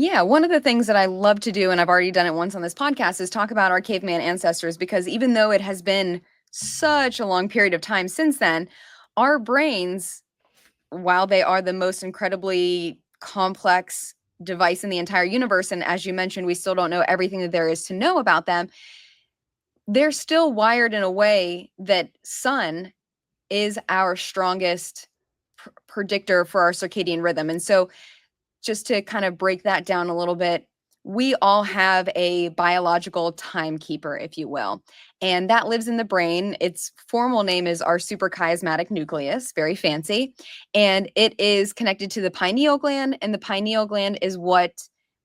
Yeah, one of the things that I love to do, and I've already done it once on this podcast, is talk about our caveman ancestors because even though it has been such a long period of time since then, our brains, while they are the most incredibly complex device in the entire universe, and as you mentioned, we still don't know everything that there is to know about them, they're still wired in a way that sun is our strongest predictor for our circadian rhythm. And so just to kind of break that down a little bit, we all have a biological timekeeper, if you will, and that lives in the brain. Its formal name is our suprachiasmatic nucleus, very fancy, and it is connected to the pineal gland, and the pineal gland is what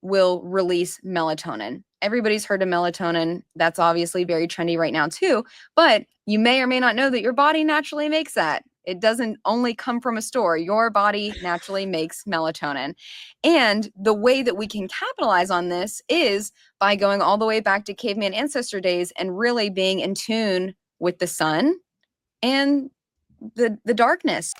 will release melatonin. Everybody's heard of melatonin. That's obviously very trendy right now too, but you may or may not know that your body naturally makes that. It doesn't only come from a store. Your body naturally makes melatonin. And the way that we can capitalize on this is by going all the way back to caveman ancestor days and really being in tune with the sun and the darkness.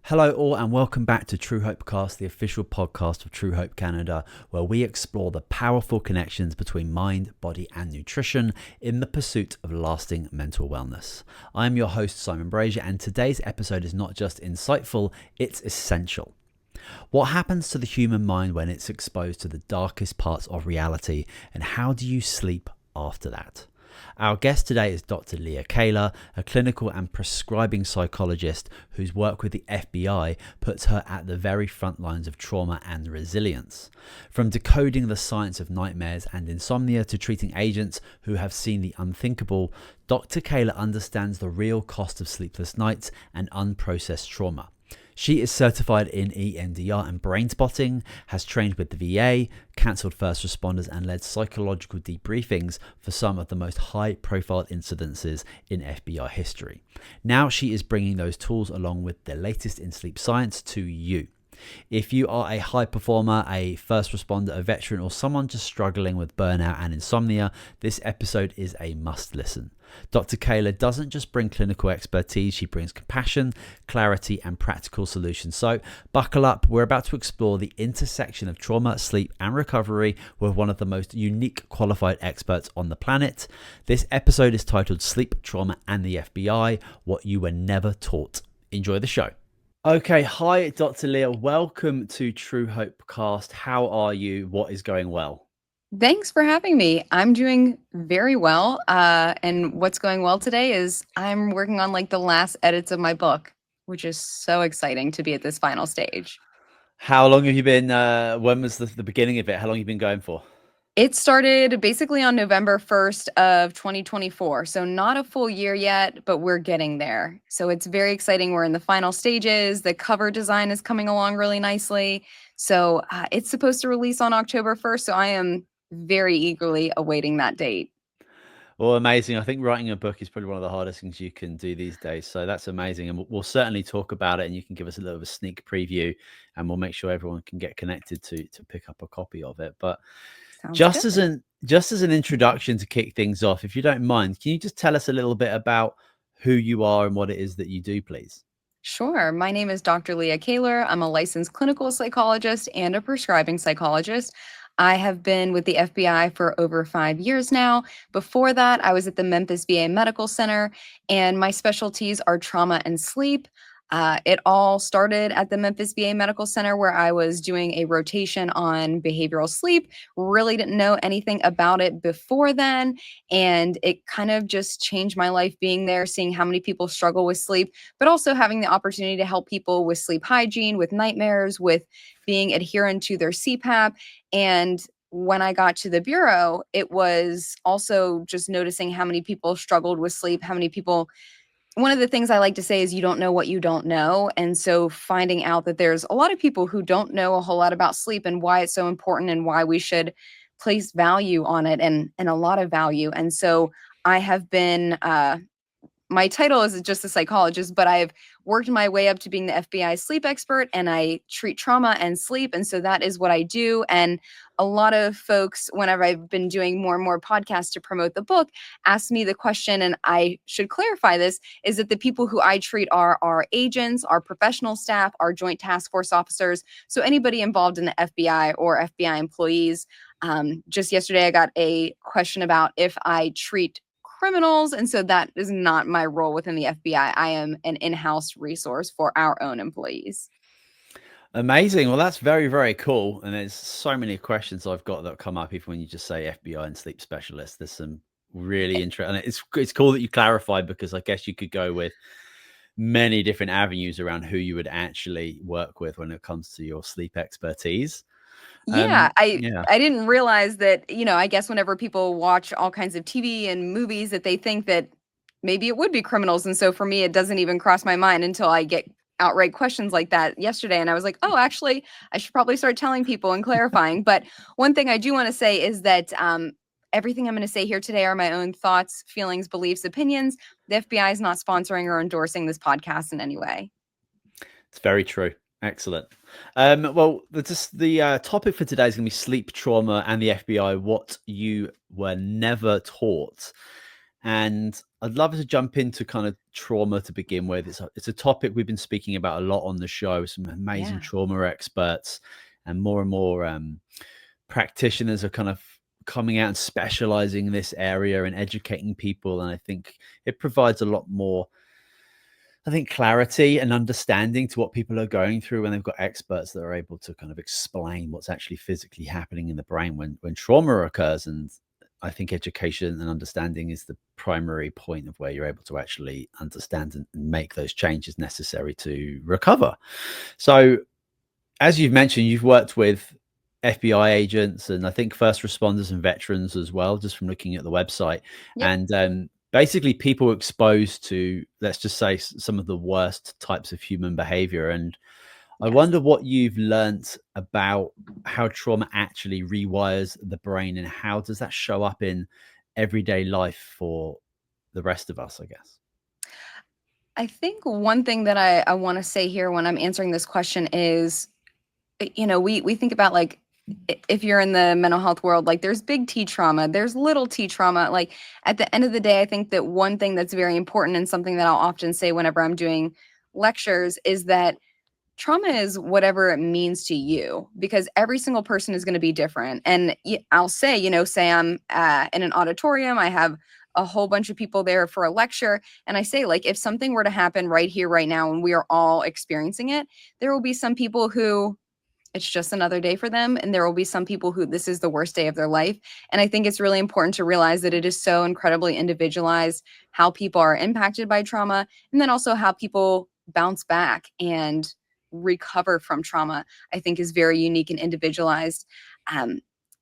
Hello all and welcome back to Truehope Cast, the official podcast of Truehope Canada, where we explore the powerful connections between mind, body and nutrition in the pursuit of lasting mental wellness. I'm your host Simon Brazier, and today's episode is not just insightful, it's essential. What happens to the human mind when it's exposed to the darkest parts of reality, and how do you sleep after that? Our guest today is Dr. Leah Kaylor, a clinical and prescribing psychologist whose work with the FBI puts her at the very front lines of trauma and resilience. From decoding the science of nightmares and insomnia to treating agents who have seen the unthinkable, Dr. Kaylor understands the real cost of sleepless nights and unprocessed trauma. She is certified in EMDR and brain spotting, has trained with the VA, cancelled first responders and led psychological debriefings for some of the most high-profile incidences in FBI history. Now she is bringing those tools along with the latest in sleep science to you. If you are a high performer, a first responder, a veteran, or someone just struggling with burnout and insomnia, this episode is a must listen. Dr. Kaylor doesn't just bring clinical expertise, she brings compassion, clarity, and practical solutions. So buckle up, we're about to explore the intersection of trauma, sleep, and recovery with one of the most unique qualified experts on the planet. This episode is titled Sleep, Trauma, and the FBI, What You Were Never Taught. Enjoy the show. Okay, hi, Dr. Leah. Welcome to Truehope Cast. How are you? What is going well? Thanks for having me. I'm doing very well. And what's going well today is I'm working on like the last edits of my book, which is so exciting to be at this final stage. How long have you been, when was the beginning of it? How long have you been going for? It started basically on November 1st of 2024. So not a full year yet, but we're getting there. So it's very exciting. We're in the final stages. The cover design is coming along really nicely. So it's supposed to release on October 1st. So I am very eagerly awaiting that date. Well, amazing. I think writing a book is probably one of the hardest things you can do these days. So that's amazing. And we'll certainly talk about it, and you can give us a little bit of a sneak preview, and we'll make sure everyone can get connected to pick up a copy of it. But Sounds just good. as an introduction to kick things off, if you don't mind, can you just tell us a little bit about who you are and what it is that you do, please? Sure. My name is Dr. Leah Kaylor. I'm a licensed clinical psychologist and a prescribing psychologist. I have been with the FBI for over 5 years now. Before that, I was at the Memphis VA Medical Center, and my specialties are trauma and sleep. It all started at the Memphis VA Medical Center, where I was doing a rotation on behavioral sleep. Really didn't know anything about it before then. And it kind of just changed my life being there, seeing how many people struggle with sleep, but also having the opportunity to help people with sleep hygiene, with nightmares, with being adherent to their CPAP. And when I got to the bureau, it was also just noticing how many people struggled with sleep, how many people. One of the things I like to say is you don't know what you don't know. And so finding out that there's a lot of people who don't know a whole lot about sleep and why it's so important and why we should place value on it and a lot of value. And so I have been my title is just a psychologist, but I've worked my way up to being the FBI sleep expert, and I treat trauma and sleep. And so that is what I do. And a lot of folks, whenever I've been doing more and more podcasts to promote the book, ask me the question, and I should clarify this, is that the people who I treat are our agents, our professional staff, our joint task force officers. So anybody involved in the FBI or FBI employees. Just yesterday, I got a question about if I treat criminals. And so that is not my role within the FBI. I am an in-house resource for our own employees. Amazing. Well, that's very, very cool. And there's so many questions I've got that come up even when you just say FBI and sleep specialist. There's some really interesting, and it's cool that you clarified, because I guess you could go with many different avenues around who you would actually work with when it comes to your sleep expertise. Yeah, Yeah. I didn't realize that, I guess whenever people watch all kinds of TV and movies that they think that maybe it would be criminals. And so for me, it doesn't even cross my mind until I get outright questions like that yesterday. And I was like, oh, actually, I should probably start telling people and clarifying. But one thing I do want to say is that everything I'm going to say here today are my own thoughts, feelings, beliefs, opinions. The FBI is not sponsoring or endorsing this podcast in any way. It's very true. Excellent. Well, the topic for today is going to be sleep trauma and the FBI, what you were never taught. And I'd love to jump into kind of trauma to begin with. It's a topic we've been speaking about a lot on the show. Some amazing trauma experts and more practitioners are kind of coming out and specializing in this area and educating people. And I think it provides a lot more, clarity and understanding to what people are going through when they've got experts that are able to kind of explain what's actually physically happening in the brain when trauma occurs. And I think education and understanding is the primary point of where you're able to actually understand and make those changes necessary to recover. So, as you've mentioned, you've worked with FBI agents and I think first responders and veterans as well, just from looking at the website. Yep. And basically people exposed to, let's just say, some of the worst types of human behavior. And I wonder what you've learnt about how trauma actually rewires the brain, and how does that show up in everyday life for the rest of us, I guess. I think one thing that I want to say here when I'm answering this question is, we think about, like, if you're in the mental health world, like, there's big T trauma, there's little T trauma. Like, at the end of the day, I think that one thing that's very important, and something that I'll often say whenever I'm doing lectures, is that trauma is whatever it means to you, because every single person is going to be different. And I'll say, say I'm in an auditorium, I have a whole bunch of people there for a lecture, and I say, like, if something were to happen right here, right now, and we are all experiencing it, there will be some people who it's just another day for them, and there will be some people who this is the worst day of their life. And I think it's really important to realize that it is so incredibly individualized how people are impacted by trauma, and then also how people bounce back and recover from trauma, I think, is very unique and individualized.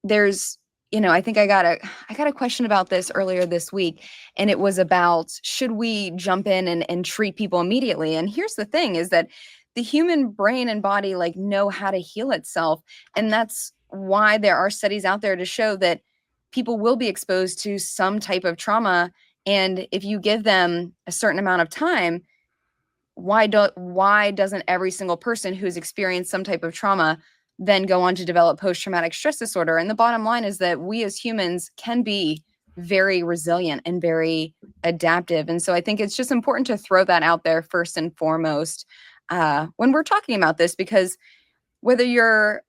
There's, I think I got a question about this earlier this week, and it was about, should we jump in and treat people immediately? And here's the thing, is that the human brain and body, like, know how to heal itself. And that's why there are studies out there to show that people will be exposed to some type of trauma. And if you give them a certain amount of time, why doesn't every single person who's experienced some type of trauma then go on to develop post-traumatic stress disorder? And the bottom line is that we as humans can be very resilient and very adaptive. And so I think it's just important to throw that out there first and foremost when we're talking about this, because whether you're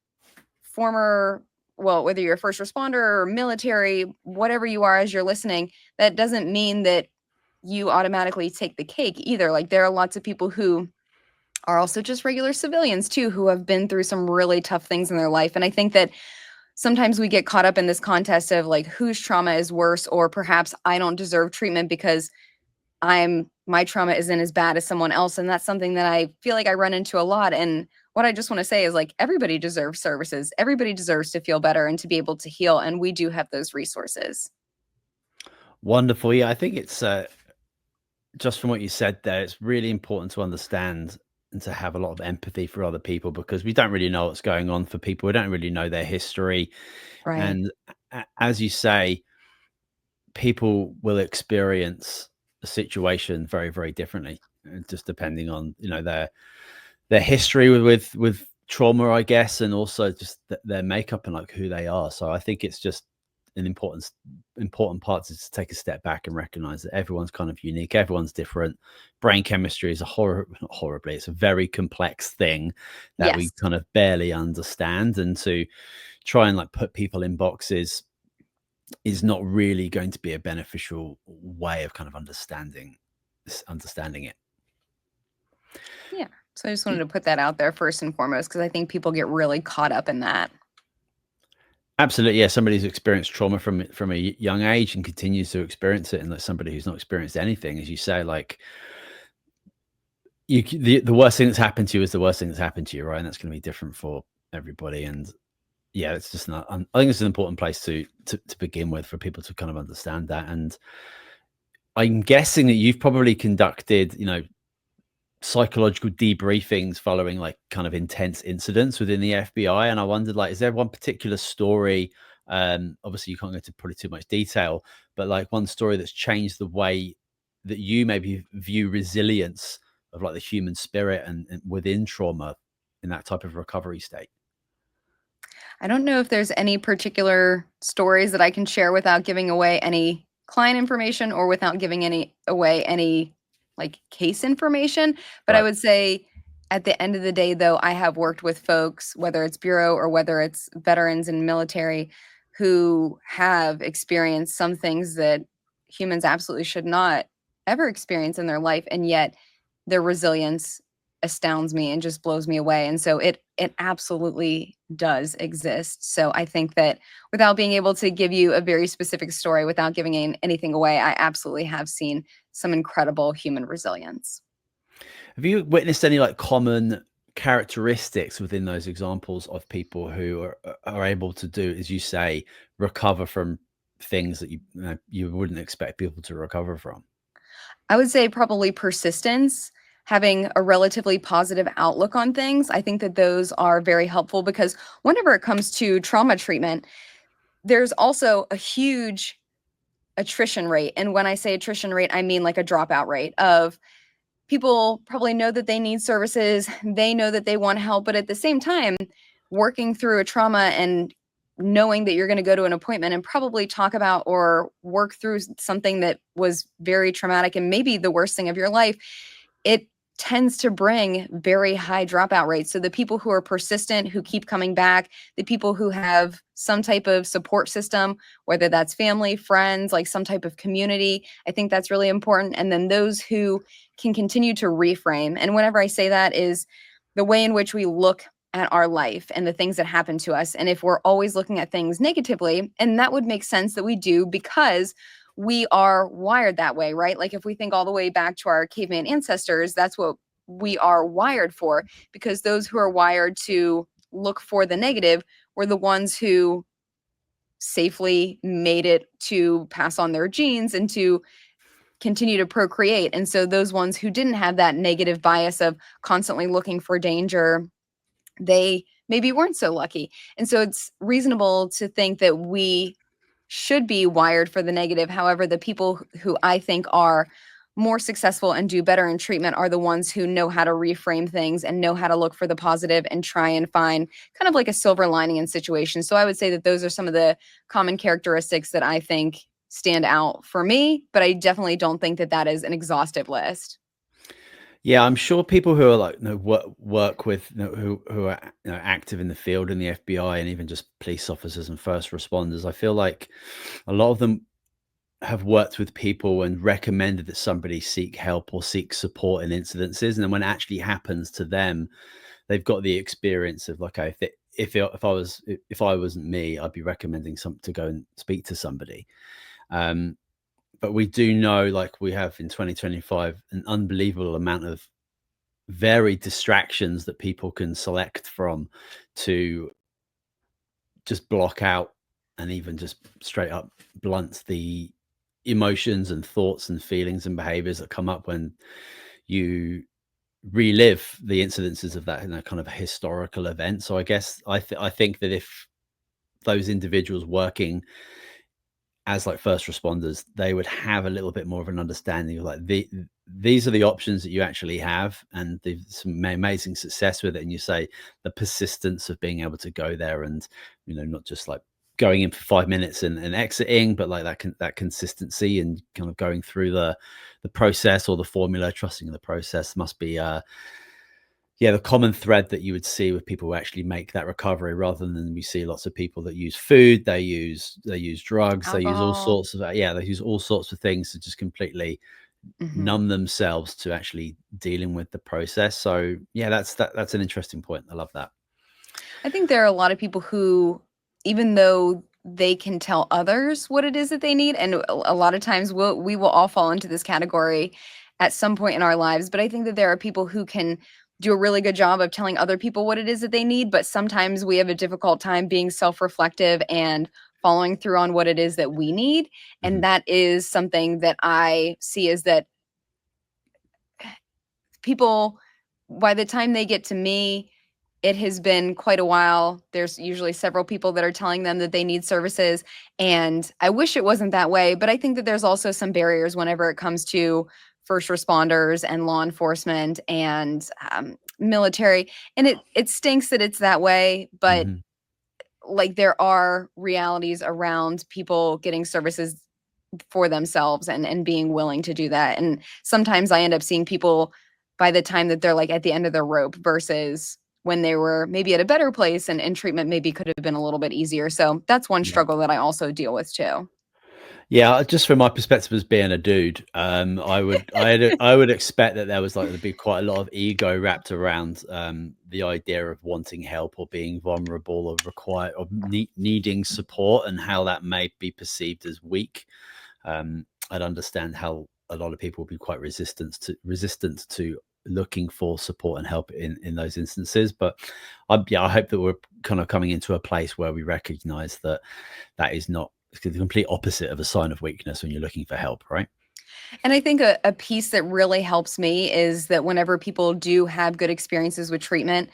whether you're a first responder or military, whatever you are as you're listening, that doesn't mean that you automatically take the cake either. Like, there are lots of people who are also just regular civilians too, who have been through some really tough things in their life. And I think that sometimes we get caught up in this contest of, like, whose trauma is worse, or perhaps I don't deserve treatment because my trauma isn't as bad as someone else. And that's something that I feel like I run into a lot. And what I just want to say is, like, everybody deserves services. Everybody deserves to feel better and to be able to heal. And we do have those resources. Wonderful. Yeah, I think it's just from what you said there, it's really important to understand and to have a lot of empathy for other people, because we don't really know what's going on for people. We don't really know their history. Right. And as you say, people will experience a situation very, very differently, just depending on, you know, their history with trauma, I guess, and also just their makeup and like who they are. So I think it's just an important part is to take a step back and recognize that everyone's kind of unique, everyone's different. Brain chemistry is it's a very complex thing that we Yes. kind of barely understand, and to try and like put people in boxes is not really going to be a beneficial way of kind of understanding it. Yeah. So I just wanted to put that out there first and foremost, because I think people get really caught up in that. Absolutely, yeah. Somebody who's experienced trauma from a young age and continues to experience it, and like somebody who's not experienced anything, as you say, like the worst thing that's happened to you is the worst thing that's happened to you, right? And that's going to be different for everybody. And yeah, it's just not. I think it's an important place to begin with for people to kind of understand that. And I'm guessing that you've probably conducted, you know, psychological debriefings following like kind of intense incidents within the FBI. And I wondered, like, is there one particular story? Obviously, you can't go into probably too much detail, but like one story that's changed the way that you maybe view resilience of like the human spirit and within trauma in that type of recovery state. I don't know if there's any particular stories that I can share without giving away any client information or without giving any like case information. But I Right. would say at the end of the day, though, I have worked with folks, whether it's bureau or whether it's veterans and military, who have experienced some things that humans absolutely should not ever experience in their life. And yet their resilience astounds me and just blows me away. And so it absolutely does exist. So I think that without being able to give you a very specific story, without giving anything away, I absolutely have seen some incredible human resilience. Have you witnessed any like common characteristics within those examples of people who are able to do, as you say, recover from things that you wouldn't expect people to recover from? I would say probably persistence, having a relatively positive outlook on things. I think that those are very helpful because whenever it comes to trauma treatment, there's also a huge attrition rate. And when I say attrition rate, I mean like a dropout rate of people probably know that they need services, they know that they want help, but at the same time, working through a trauma and knowing that you're going to go to an appointment and probably talk about or work through something that was very traumatic and maybe the worst thing of your life, it tends to bring very high dropout rates. So the people who are persistent, who keep coming back, the people who have some type of support system, whether that's family, friends, like some type of community, I think that's really important. And then those who can continue to reframe. And whenever I say that is the way in which we look at our life and the things that happen to us. And if we're always looking at things negatively, and that would make sense that we do because we are wired that way, right? Like if we think all the way back to our caveman ancestors, that's what we are wired for, because those who are wired to look for the negative were the ones who safely made it to pass on their genes and to continue to procreate. And so those ones who didn't have that negative bias of constantly looking for danger, they maybe weren't so lucky. And so it's reasonable to think that we should be wired for the negative. However, the people who I think are more successful and do better in treatment are the ones who know how to reframe things and know how to look for the positive and try and find kind of like a silver lining in situations. So I would say that those are some of the common characteristics that I think stand out for me, but I definitely don't think that that is an exhaustive list. Yeah, I'm sure people who are like, you know, work with, you know, who are, you know, active in the field in the FBI and even just police officers and first responders. I feel like a lot of them have worked with people and recommended that somebody seek help or seek support in incidences, and then when it actually happens to them, they've got the experience of like, okay, if I wasn't me, I'd be recommending some to go and speak to somebody. Um, but we do know, like we have in 2025, an unbelievable amount of varied distractions that people can select from to just block out and even just straight up blunt the emotions and thoughts and feelings and behaviors that come up when you relive the incidences of that in a kind of historical event. So I guess I think that if those individuals working as like first responders, they would have a little bit more of an understanding of like these are the options that you actually have, and they've some amazing success with it. And you say the persistence of being able to go there and, not just like going in for 5 minutes and exiting, but like that consistency and kind of going through the process or the formula, trusting the process must be the common thread that you would see with people who actually make that recovery, rather than we see lots of people that use food, they use drugs, they use all Alcohol. sorts of they use all sorts of things to just completely Mhm. numb themselves to actually dealing with the process. So yeah, that's an interesting point. I love that. I think there are a lot of people who, even though they can tell others what it is that they need, and a lot of times we will all fall into this category at some point in our lives, but I think that there are people who can do a really good job of telling other people what it is that they need, but sometimes we have a difficult time being self-reflective and following through on what it is that we need. Hmm. And that is something that I see, is that people, by the time they get to me, it has been quite a while. There's usually several people that are telling them that they need services. And I wish it wasn't that way, but I think that there's also some barriers whenever it comes to first responders and law enforcement and military. And it stinks that it's that way, but Hmm. like there are realities around people getting services for themselves and being willing to do that. And sometimes I end up seeing people by the time that they're like at the end of their rope versus when they were maybe at a better place, and treatment maybe could have been a little bit easier. So that's one Yeah. struggle that I also deal with too. Yeah, just from my perspective as being a dude, I would expect that there was like there'd be quite a lot of ego wrapped around the idea of wanting help or being vulnerable or needing support, and how that may be perceived as weak. I'd understand how a lot of people would be quite resistant to looking for support and help in those instances. But I hope that we're kind of coming into a place where we recognize that that is not it's the complete opposite of a sign of weakness when you're looking for help, right? And I think a piece that really helps me is that whenever people do have good experiences with treatment,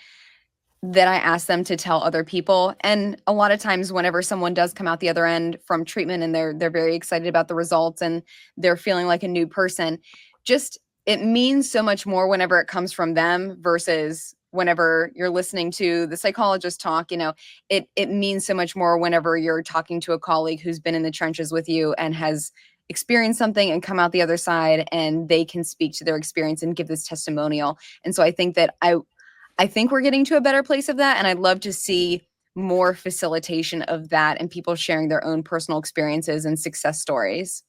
that I ask them to tell other people. And a lot of times whenever someone does come out the other end from treatment and they're very excited about the results and they're feeling like a new person, just it means so much more whenever it comes from them versus whenever you're listening to the psychologist talk. It means so much more whenever you're talking to a colleague who's been in the trenches with you and has experienced something and come out the other side, and they can speak to their experience and give this testimonial. And so I think that I think we're getting to a better place of that, and I'd love to see more facilitation of that and people sharing their own personal experiences and success stories.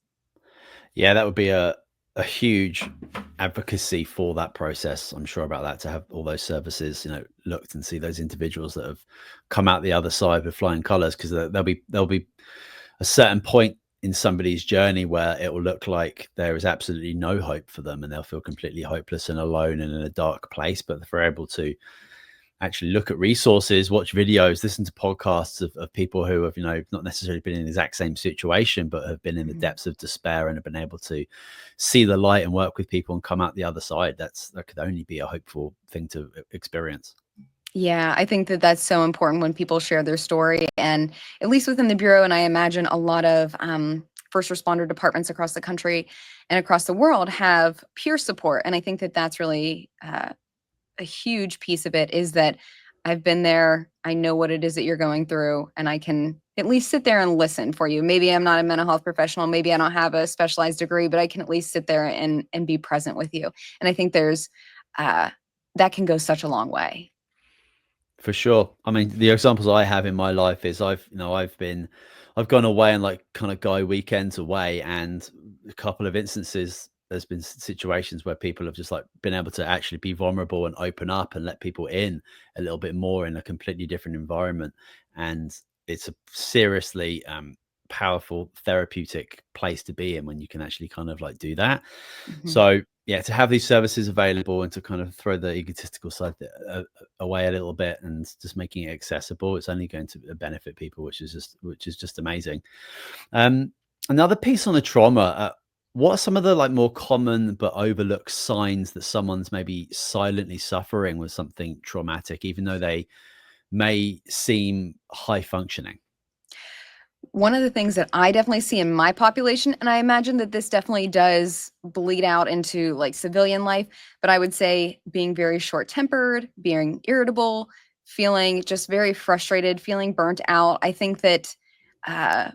Yeah, that would be a huge advocacy for that process. I'm sure about that, to have all those services, looked and see those individuals that have come out the other side with flying colors, because there'll be a certain point in somebody's journey where it will look like there is absolutely no hope for them and they'll feel completely hopeless and alone and in a dark place. But if we're able to actually look at resources, watch videos, listen to podcasts of people who have, not necessarily been in the exact same situation, but have been in the Mhm. depths of despair and have been able to see the light and work with people and come out the other side. That could only be a hopeful thing to experience. Yeah, I think that that's so important when people share their story. And at least within the Bureau, and I imagine a lot of first responder departments across the country and across the world have peer support. And I think that that's really a huge piece of it, is that I've been there. I know what it is that you're going through, and I can at least sit there and listen for you. Maybe I'm not a mental health professional, maybe I don't have a specialized degree, but I can at least sit there and be present with you. And I think there's uh, that can go such a long way. For sure. I mean, the examples I have in my life is I've gone away and like kind of guy weekends away, and a couple of instances there's been situations where people have just like been able to actually be vulnerable and open up and let people in a little bit more in a completely different environment. And it's a seriously powerful therapeutic place to be in when you can actually kind of like do that. Mhm. So yeah, to have these services available and to kind of throw the egotistical side away a little bit and just making it accessible, it's only going to benefit people, which is just amazing. Um, Another piece on the trauma. What are some of the like more common but overlooked signs that someone's maybe silently suffering with something traumatic, even though they may seem high functioning? One of the things that I definitely see in my population, and I imagine that this definitely does bleed out into like civilian life, but I would say being very short-tempered, being irritable, feeling just very frustrated, feeling burnt out. I think that uh,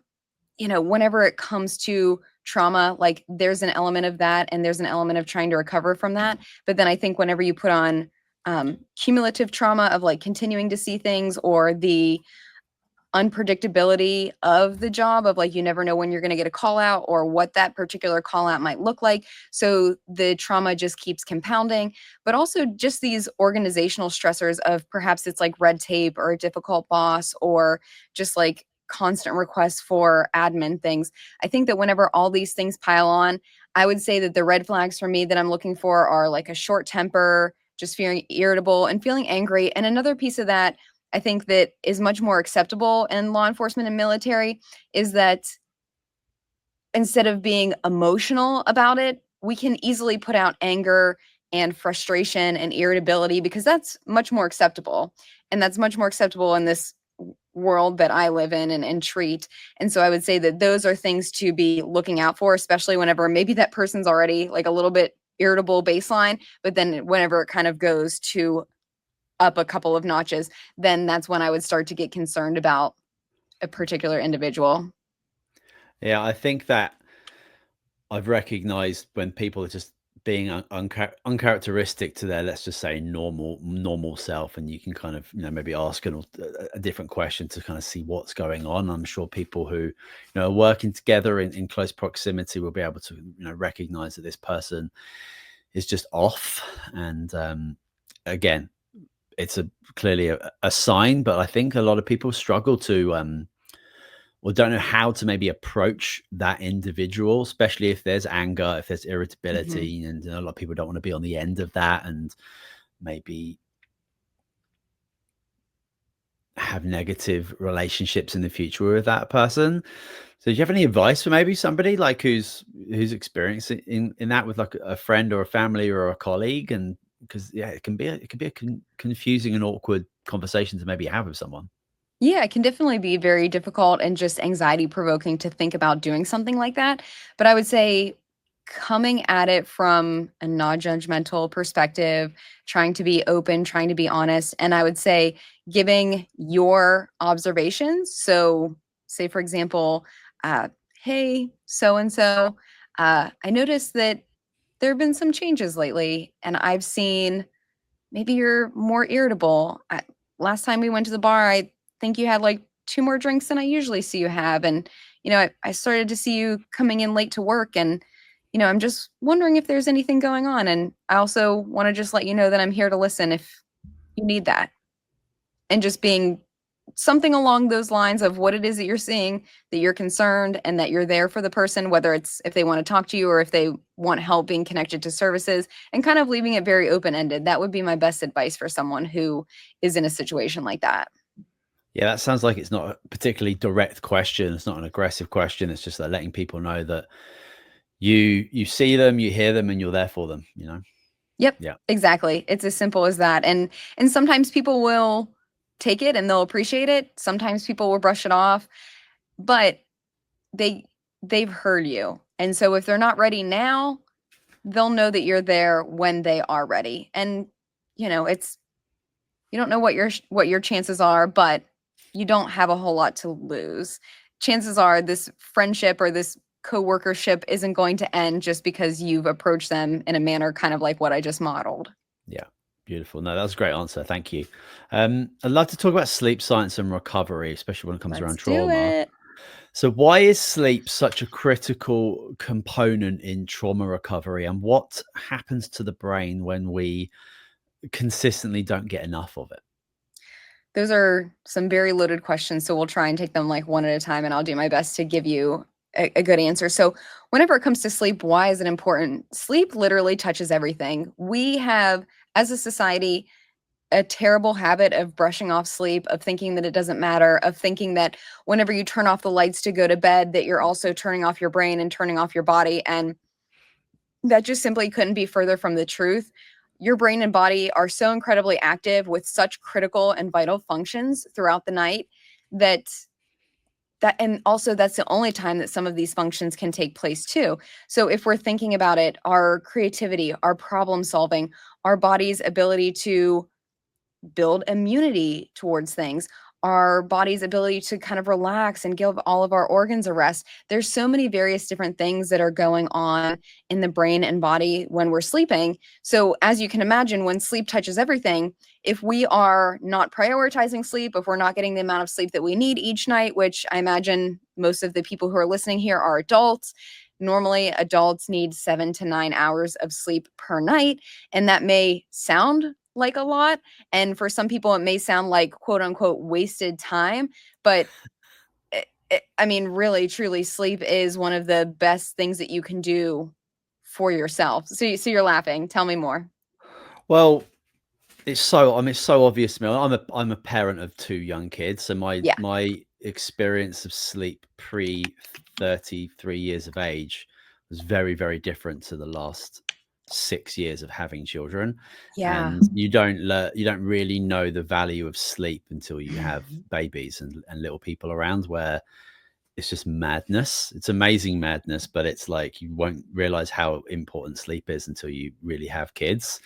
whenever it comes to trauma, like there's an element of that and there's an element of trying to recover from that. But then I think whenever you put on cumulative trauma of like continuing to see things or the unpredictability of the job of like you never know when you're going to get a call out or what that particular call out might look like, so the trauma just keeps compounding. But also just these organizational stressors of perhaps it's like red tape or a difficult boss or just like constant requests for admin things. I think that whenever all these things pile on, I would say that the red flags for me that I'm looking for are like a short temper, just feeling irritable and feeling angry. And another piece of that I think that is much more acceptable in law enforcement and military is that instead of being emotional about it, we can easily put out anger and frustration and irritability because that's much more acceptable. And that's much more acceptable in this world that I live in and treat. And so I would say that those are things to be looking out for, especially whenever maybe that person's already like a little bit irritable baseline, but then whenever it kind of goes to up a couple of notches, then that's when I would start to get concerned about a particular individual. Yeah, I think that I've recognized when people are just being uncharacteristic to their, let's just say, normal self, and you can kind of, maybe ask a different question to kind of see what's going on. I'm sure people who, are working together in close proximity will be able to, recognize that this person is just off. And again, it's clearly a sign, but I think a lot of people struggle to or don't know how to maybe approach that individual, especially if there's anger, if there's irritability, Mhm. and a lot of people don't want to be on the end of that and maybe have negative relationships in the future with that person. So do you have any advice for maybe somebody like who's experiencing in that with like a friend or a family or a colleague? And because yeah, it can be a confusing and awkward conversation to maybe have with someone. Yeah, it can definitely be very difficult and just anxiety provoking to think about doing something like that. But I would say coming at it from a non-judgmental perspective, trying to be open, trying to be honest, and I would say giving your observations. So, say for example, uh, hey, so and so, I noticed that there have been some changes lately, and I've seen maybe you're more irritable. Last time we went to the bar, I think you had like two more drinks than I usually see you have. And, I started to see you coming in late to work. And, I'm just wondering if there's anything going on. And I also want to just let you know that I'm here to listen if you need that. And just being something along those lines of what it is that you're seeing, that you're concerned and that you're there for the person, whether it's if they want to talk to you or if they want help being connected to services, and kind of leaving it very open ended. That would be my best advice for someone who is in a situation like that. Yeah, that sounds like it's not a particularly direct question. It's not an aggressive question. It's just letting people know that you see them, you hear them, and you're there for them. Yep, Yeah. exactly. It's as simple as that. And sometimes people will take it and they'll appreciate it. Sometimes people will brush it off, but they they've heard you. And so if they're not ready now, they'll know that you're there when they are ready. And it's you don't know what your chances are, but you don't have a whole lot to lose. Chances are this friendship or this coworkership isn't going to end just because you've approached them in a manner kind of like what I just modeled. Yeah. Beautiful. No, that was a great answer. Thank you. I'd love to talk about sleep science and recovery, especially when it comes around Let's do trauma. it. So, why is sleep such a critical component in trauma recovery? And what happens to the brain when we consistently don't get enough of it? Those are some very loaded questions, so we'll try and take them like one at a time, and I'll do my best to give you a good answer. So, whenever it comes to sleep, why is it important? Sleep literally touches everything. We have, as a society, a terrible habit of brushing off sleep, of thinking that it doesn't matter, of thinking that whenever you turn off the lights to go to bed, that you're also turning off your brain and turning off your body. And that just simply couldn't be further from the truth. Your brain and body are so incredibly active with such critical and vital functions throughout the night that and also that's the only time that some of these functions can take place too. So if we're thinking about it, our creativity, our problem solving, our body's ability to build immunity towards things, our body's ability to kind of relax and give all of our organs a rest. There's so many various different things that are going on in the brain and body when we're sleeping. So as you can imagine, when sleep touches everything, if we are not prioritizing sleep, if we're not getting the amount of sleep that we need each night, which I imagine most of the people who are listening here are adults. Normally, adults need 7 to 9 hours of sleep per night. And that may sound like a lot. And for some people, it may sound like quote unquote wasted time. But I mean, really, truly, sleep is one of the best things that you can do for yourself. So you're laughing. Tell me more. Well, it's so obvious to me. I'm a parent of 2 young kids, so my experience of sleep pre 33 years of age was very, very different to the last 6 years of having children. Yeah. And you don't really know the value of sleep until you have babies and little people around, where it's just madness. It's amazing madness, but it's like you won't realize how important sleep is until you really have kids.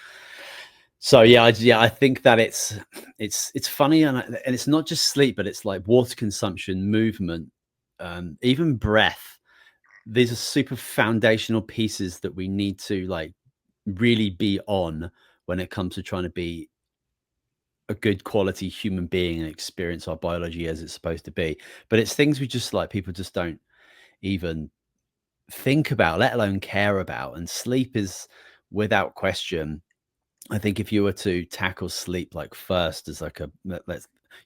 So I think that it's funny, and it's not just sleep, but it's like water consumption, movement, even breath. These are super foundational pieces that we need to like really be on when it comes to trying to be a good quality human being and experience our biology as it's supposed to be. But it's things we just like people just don't even think about, let alone care about. And sleep is, without question, I think if you were to tackle sleep like first as like you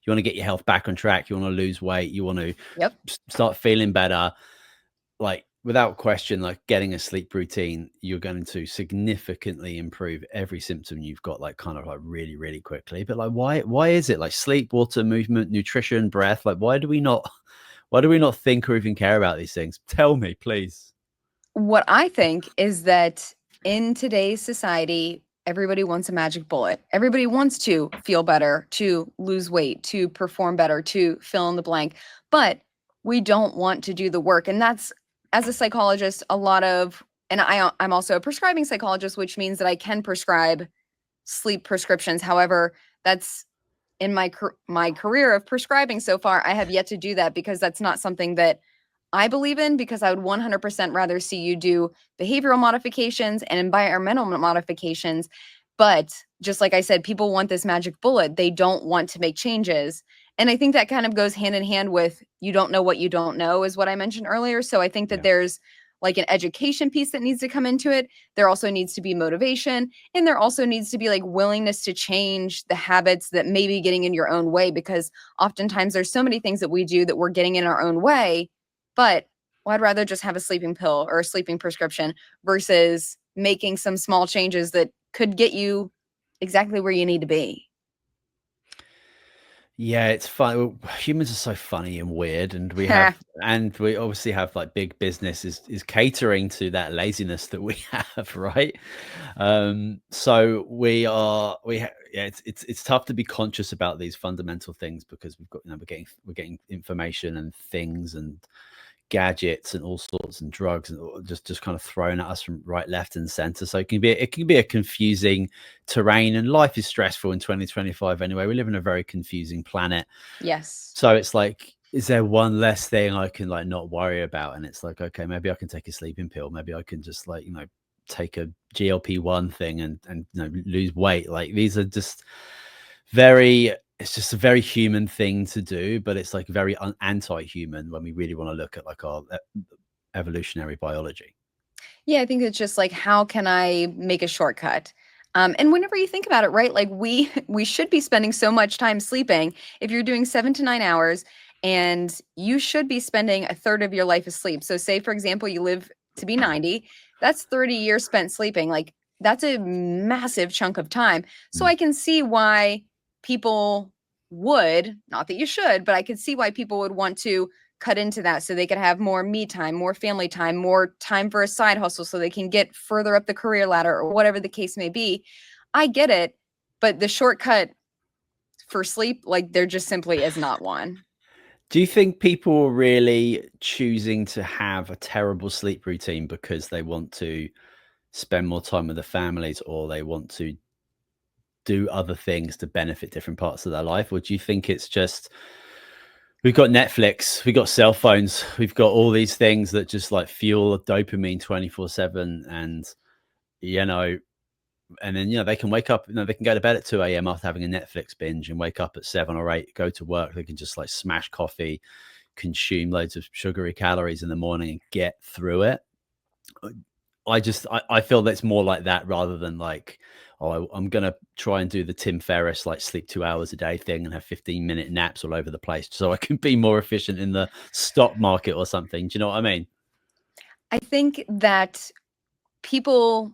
want to get your health back on track, you want to lose weight, you want to start feeling better, like without question, like getting a sleep routine, you're going to significantly improve every symptom you've got, like kind of like really, really quickly. But like, why is it like sleep, water, movement, nutrition, breath? Like, why do we not think or even care about these things? Tell me, please. What I think is that in today's society, everybody wants a magic bullet. Everybody wants to feel better, to lose weight, to perform better, to fill in the blank. But we don't want to do the work. And that's, as a psychologist, and I'm also a prescribing psychologist, which means that I can prescribe sleep prescriptions. However, that's in my career of prescribing so far, I have yet to do that because that's not something that I believe in, because I would 100% rather see you do behavioral modifications and environmental modifications. But just like I said, people want this magic bullet. They don't want to make changes. And I think that kind of goes hand in hand with you don't know what you don't know, is what I mentioned earlier. So I think that there's like an education piece that needs to come into it. There also needs to be motivation. And there also needs to be like willingness to change the habits that may be getting in your own way, because oftentimes there's so many things that we do that we're getting in our own way. But I'd rather just have a sleeping pill or a sleeping prescription versus making some small changes that could get you exactly where you need to be. Yeah, it's fun. Humans are so funny and weird, and we obviously have like big business is catering to that laziness that we have, right? So it's tough to be conscious about these fundamental things because we've got we're getting information and things and gadgets and all sorts and drugs and just kind of thrown at us from right, left, and center. So it can be a confusing terrain, and life is stressful in 2025 anyway. We live in a very confusing planet. Yes. So it's like, is there one less thing I can like not worry about? And it's like, okay, maybe I can take a sleeping pill. Maybe I can just like, take a GLP-1 thing and lose weight. Like these are just it's just a very human thing to do, but it's like very anti-human when we really want to look at like our evolutionary biology. Yeah, I think it's just like, how can I make a shortcut? And whenever you think about it, right, like we should be spending so much time sleeping. If you're doing 7 to 9 hours, and you should be spending a third of your life asleep. So say, for example, you live to be 90, that's 30 years spent sleeping. Like that's a massive chunk of time. So I can see why people would, not that you should, but I could see why people would want to cut into that so they could have more me time, more family time, more time for a side hustle so they can get further up the career ladder or whatever the case may be. I get it, but the shortcut for sleep, like there just simply is not one. Do you think people are really choosing to have a terrible sleep routine because they want to spend more time with the families, or they want to do other things to benefit different parts of their life? Or do you think it's just we've got Netflix, we've got cell phones, we've got all these things that just like fuel dopamine 24/7, and you know, and then they can wake up, they can go to bed at 2 a.m. after having a Netflix binge and wake up at 7 or 8, go to work. They can just like smash coffee, consume loads of sugary calories in the morning and get through it. I feel that it's more like that rather than like, oh, I'm gonna try and do the Tim Ferriss like sleep 2 hours a day thing and have 15-minute naps all over the place so I can be more efficient in the stock market or something. Do you know what I mean? I think that people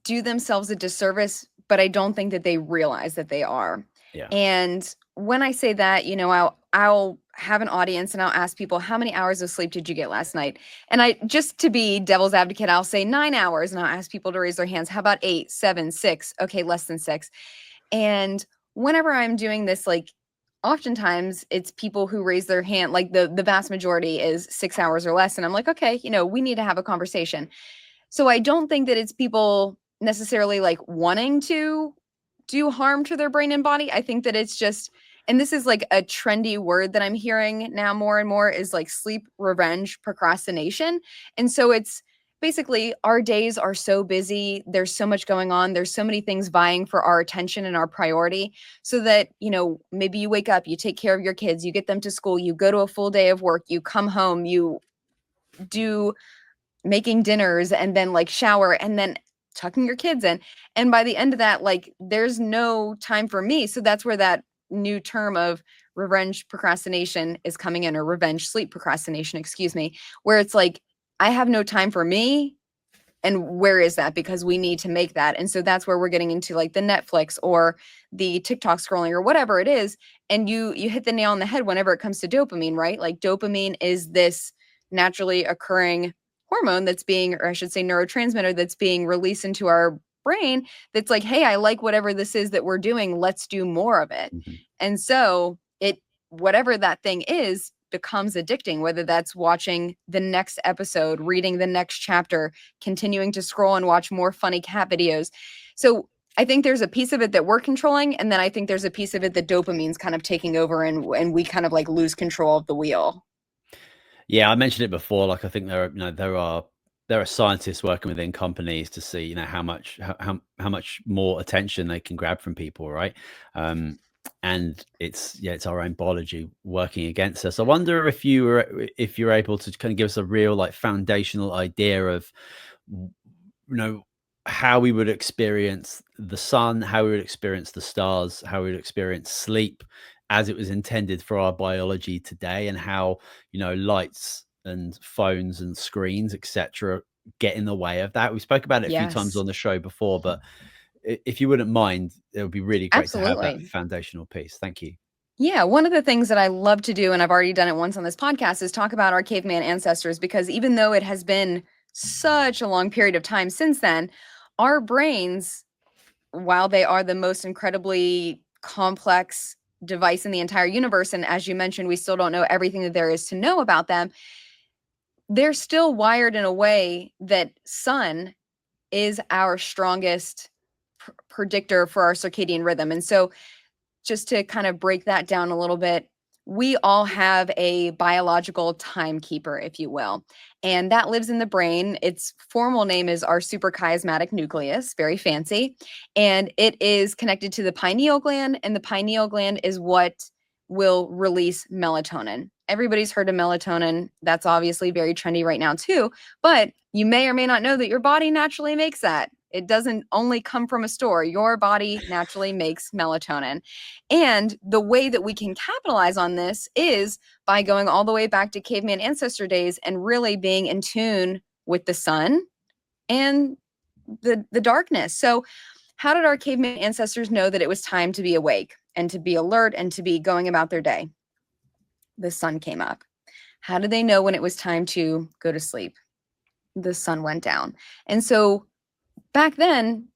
do themselves a disservice, but I don't think that they realize that they are. Yeah. And when I say that, I'll have an audience and I'll ask people, how many hours of sleep did you get last night? And I, just to be devil's advocate, I'll say 9 hours, and I'll ask people to raise their hands. How about 8, 7, 6? Okay, less than 6. And whenever I'm doing this, like, oftentimes it's people who raise their hand, like the vast majority is 6 hours or less. And I'm like, okay, we need to have a conversation. So I don't think that it's people necessarily like wanting to do harm to their brain and body. I think that it's just, and this is like a trendy word that I'm hearing now more and more, is like sleep revenge procrastination. And so it's basically, our days are so busy. There's so much going on. There's so many things vying for our attention and our priority, so that, maybe you wake up, you take care of your kids, you get them to school, you go to a full day of work, you come home, you do making dinners, and then like shower, and then tucking your kids in. And by the end of that, like, there's no time for me. So that's where that new term of revenge procrastination is coming in, or revenge sleep procrastination, excuse me, where it's like, I have no time for me. And where is that? Because we need to make that. And so that's where we're getting into like the Netflix or the TikTok scrolling or whatever it is. And you hit the nail on the head whenever it comes to dopamine, right? Like, dopamine is this naturally occurring hormone that's being, or I should say neurotransmitter, that's being released into our brain, that's like, hey, I like whatever this is that we're doing, let's do more of it. Mm-hmm. And so it, whatever that thing is, becomes addicting, whether that's watching the next episode, reading the next chapter, continuing to scroll and watch more funny cat videos. So I think there's a piece of it that we're controlling, and then I think there's a piece of it that dopamine's kind of taking over, and we kind of like lose control of the wheel. Yeah, I mentioned it before. Like, I think there are scientists working within companies to see how much more attention they can grab from people, right? And it's our own biology working against us. I wonder if you're able to kind of give us a real like foundational idea of how we would experience the sun, how we would experience the stars, how we would experience sleep as it was intended for our biology today, and how lights and phones and screens, etc., get in the way of that. We spoke about it a few times Yes, on the show before, but if you wouldn't mind, it would be really great to have that absolutely. foundational piece. Thank you. Yeah, one of the things that I love to do, and I've already done it once on this podcast, is talk about our caveman ancestors, because even though it has been such a long period of time since then, our brains, while they are the most incredibly complex device in the entire universe, and as you mentioned, we still don't know everything that there is to know about them, they're still wired in a way that sun is our strongest predictor for our circadian rhythm. And so, just to kind of break that down a little bit, we all have a biological timekeeper, if you will, and that lives in the brain. Its formal name is our suprachiasmatic nucleus, very fancy, and it is connected to the pineal gland, and the pineal gland is what will release melatonin. Everybody's heard of melatonin. That's obviously very trendy right now too, but you may or may not know that your body naturally makes that. It doesn't only come from a store. Your body naturally makes melatonin. And the way that we can capitalize on this is by going all the way back to caveman ancestor days and really being in tune with the sun and the darkness. So how did our caveman ancestors know that it was time to be awake and to be alert and to be going about their day? The sun came up. How did they know when it was time to go to sleep? The sun went down. And so back then,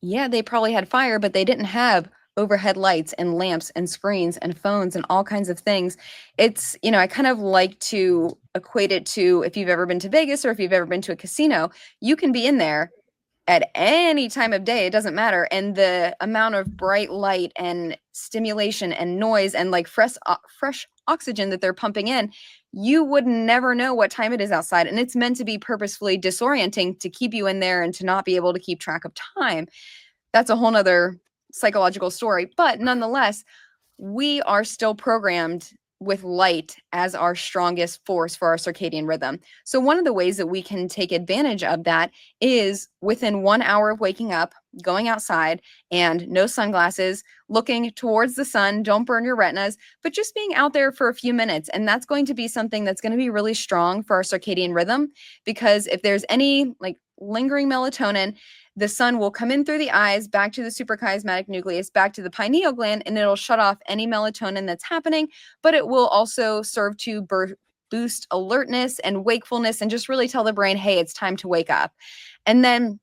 yeah, they probably had fire, but they didn't have overhead lights and lamps and screens and phones and all kinds of things. It's, I kind of like to equate it to, if you've ever been to Vegas or if you've ever been to a casino, you can be in there at any time of day, it doesn't matter. And the amount of bright light and stimulation and noise and like fresh oxygen that they're pumping in, you would never know what time it is outside. And it's meant to be purposefully disorienting to keep you in there and to not be able to keep track of time. That's a whole nother psychological story. But nonetheless, we are still programmed with light as our strongest force for our circadian rhythm. So one of the ways that we can take advantage of that is within 1 hour of waking up, going outside and no sunglasses, looking towards the sun, don't burn your retinas, but just being out there for a few minutes. And that's going to be something that's going to be really strong for our circadian rhythm, because if there's any like lingering melatonin, the sun will come in through the eyes, back to the suprachiasmatic nucleus, back to the pineal gland, and it'll shut off any melatonin that's happening, but it will also serve to boost alertness and wakefulness and just really tell the brain, hey, it's time to wake up. And then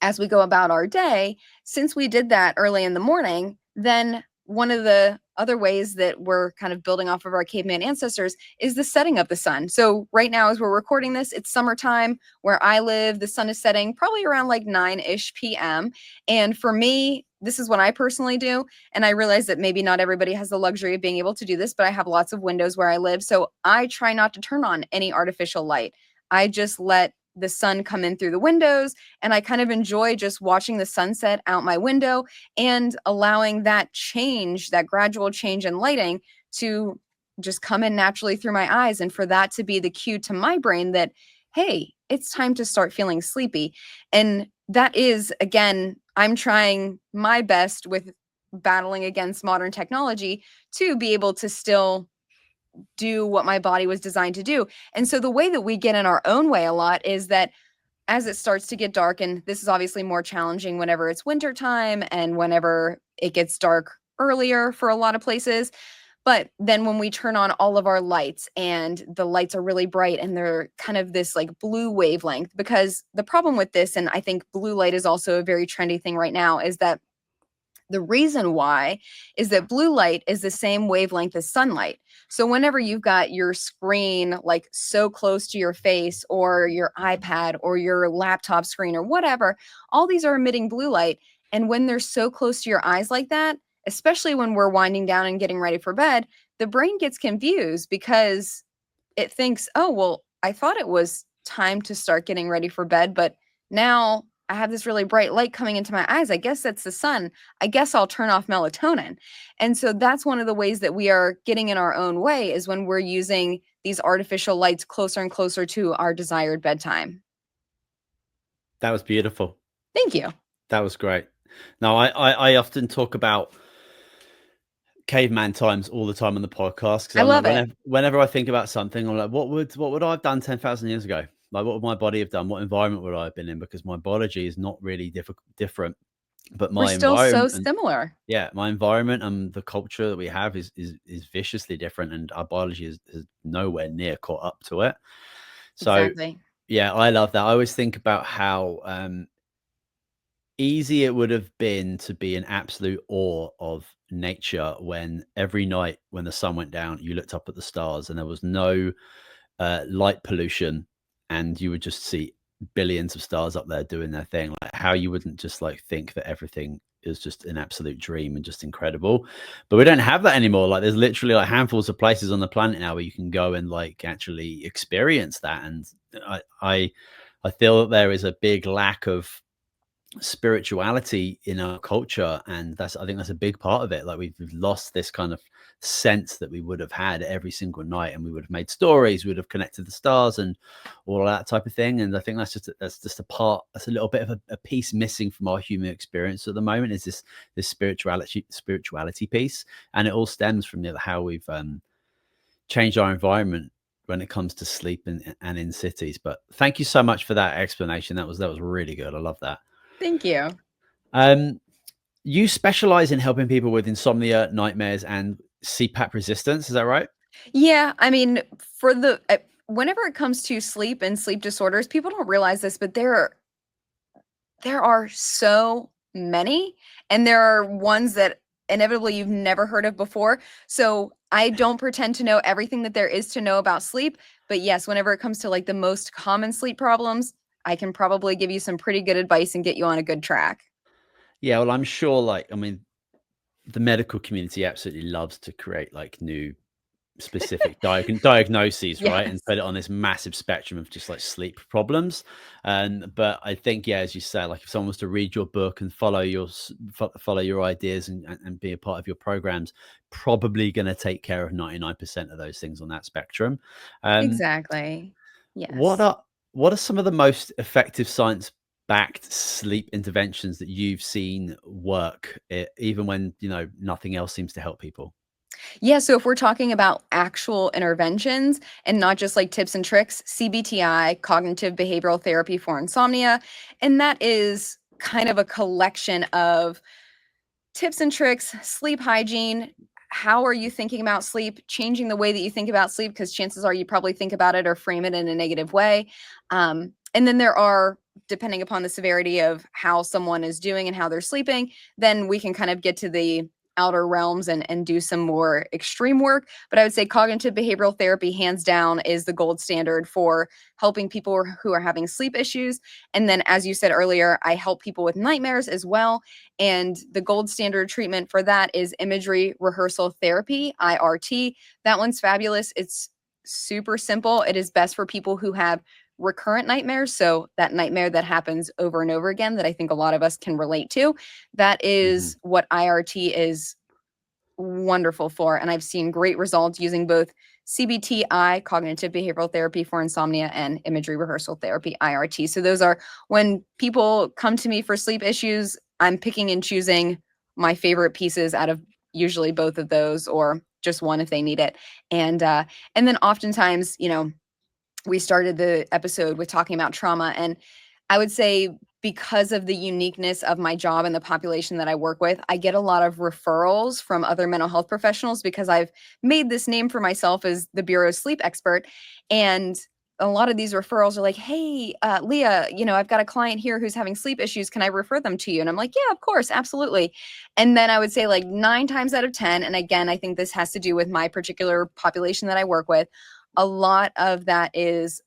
as we go about our day, since we did that early in the morning, then one of the other ways that we're kind of building off of our caveman ancestors is the setting of the sun. So right now, as we're recording this, it's summertime where I live. The sun is setting probably around like 9-ish p.m. And for me, this is what I personally do. And I realize that maybe not everybody has the luxury of being able to do this, but I have lots of windows where I live. So I try not to turn on any artificial light. I just let the sun come in through the windows, and I kind of enjoy just watching the sunset out my window and allowing that change, that gradual change in lighting, to just come in naturally through my eyes, and for that to be the cue to my brain that, hey, it's time to start feeling sleepy. And that is, again, I'm trying my best with battling against modern technology to be able to still do what my body was designed to do. And so the way that we get in our own way a lot is that as it starts to get dark, and this is obviously more challenging whenever it's winter time and whenever it gets dark earlier for a lot of places. But then when we turn on all of our lights and the lights are really bright and they're kind of this like blue wavelength, because the problem with this, and I think blue light is also a very trendy thing right now, is that the reason why is that blue light is the same wavelength as sunlight. So whenever you've got your screen like so close to your face, or your iPad or your laptop screen or whatever, all these are emitting blue light. And when they're so close to your eyes like that, especially when we're winding down and getting ready for bed, the brain gets confused because it thinks, oh, well, I thought it was time to start getting ready for bed, but now I have this really bright light coming into my eyes. I guess that's the sun. I guess I'll turn off melatonin. And so that's one of the ways that we are getting in our own way, is when we're using these artificial lights closer and closer to our desired bedtime. That was beautiful. Thank you. That was great. Now, I often talk about caveman times all the time on the podcast. I love it. Whenever I think about something, I'm like, what would I have done 10,000 years ago? Like, what would my body have done? What environment would I have been in? Because my biology is not really different, but my We're still so environment, similar. yeah, my environment and the culture that we have is viciously different, and our biology is nowhere near caught up to it. So, Exactly. yeah, I love that. I always think about how easy it would have been to be in absolute awe of nature when every night when the sun went down, you looked up at the stars and there was no light pollution, and you would just see billions of stars up there doing their thing. Like, how you wouldn't just like think that everything is just an absolute dream and just incredible. But we don't have that anymore. Like, there's literally like handfuls of places on the planet now where you can go and like actually experience that. And I feel that there is a big lack of spirituality in our culture, and I think that's a big part of it. Like, we've lost this kind of sense that we would have had every single night, and we would have made stories, we would have connected the stars and all of that type of thing. And I think that's just a part, that's a little bit of a piece missing from our human experience at the moment, is this spirituality piece. And it all stems from how we've changed our environment when it comes to sleep and in cities. But thank you so much for that explanation. That was really good. I love that. Thank you. You specialize in helping people with insomnia, nightmares, and CPAP resistance. Is that right? Yeah, I mean, for whenever it comes to sleep and sleep disorders, people don't realize this, but there are so many, and there are ones that inevitably you've never heard of before. So I don't pretend to know everything that there is to know about sleep. But yes, whenever it comes to like the most common sleep problems, I can probably give you some pretty good advice and get you on a good track. Yeah, well, I'm sure, like, I mean, the medical community absolutely loves to create like new specific diagnoses, right, and Yes. put it on this massive spectrum of just like sleep problems. And but I think, yeah, as you say, like if someone was to read your book and follow follow your ideas and be a part of your programs, probably going to take care of 99% of those things on that spectrum. um Exactly. what Yes. are what are some of the most effective science backed sleep interventions that you've seen work, even when nothing else seems to help people? Yeah, so if we're talking about actual interventions and not just like tips and tricks, CBTI, cognitive behavioral therapy for insomnia, and that is kind of a collection of tips and tricks, sleep hygiene. How are you thinking about sleep? Changing the way that you think about sleep, because chances are you probably think about it or frame it in a negative way. And then there are, depending upon the severity of how someone is doing and how they're sleeping, then we can kind of get to the outer realms and do some more extreme work. But I would say cognitive behavioral therapy, hands down, is the gold standard for helping people who are having sleep issues. And then, as you said earlier, I help people with nightmares as well. And the gold standard treatment for that is imagery rehearsal therapy, IRT. That one's fabulous. It's super simple. It is best for people who have recurrent nightmares. So, that nightmare that happens over and over again that I think a lot of us can relate to. That Hmm. is what IRT is wonderful for. And I've seen great results using both CBTI, cognitive behavioral therapy for insomnia, and imagery rehearsal therapy, IRT. So those are when people come to me for sleep issues, I'm picking and choosing my favorite pieces out of usually both of those or just one if they need it. And then oftentimes, we started the episode with talking about trauma. And I would say, because of the uniqueness of my job and the population that I work with, I get a lot of referrals from other mental health professionals because I've made this name for myself as the Bureau's sleep expert. And a lot of these referrals are like, hey, Leah, I've got a client here who's having sleep issues. Can I refer them to you? And I'm like, yeah, of course, absolutely. And then I would say like 9 times out of 10, and again, I think this has to do with my particular population that I work with, a lot of that is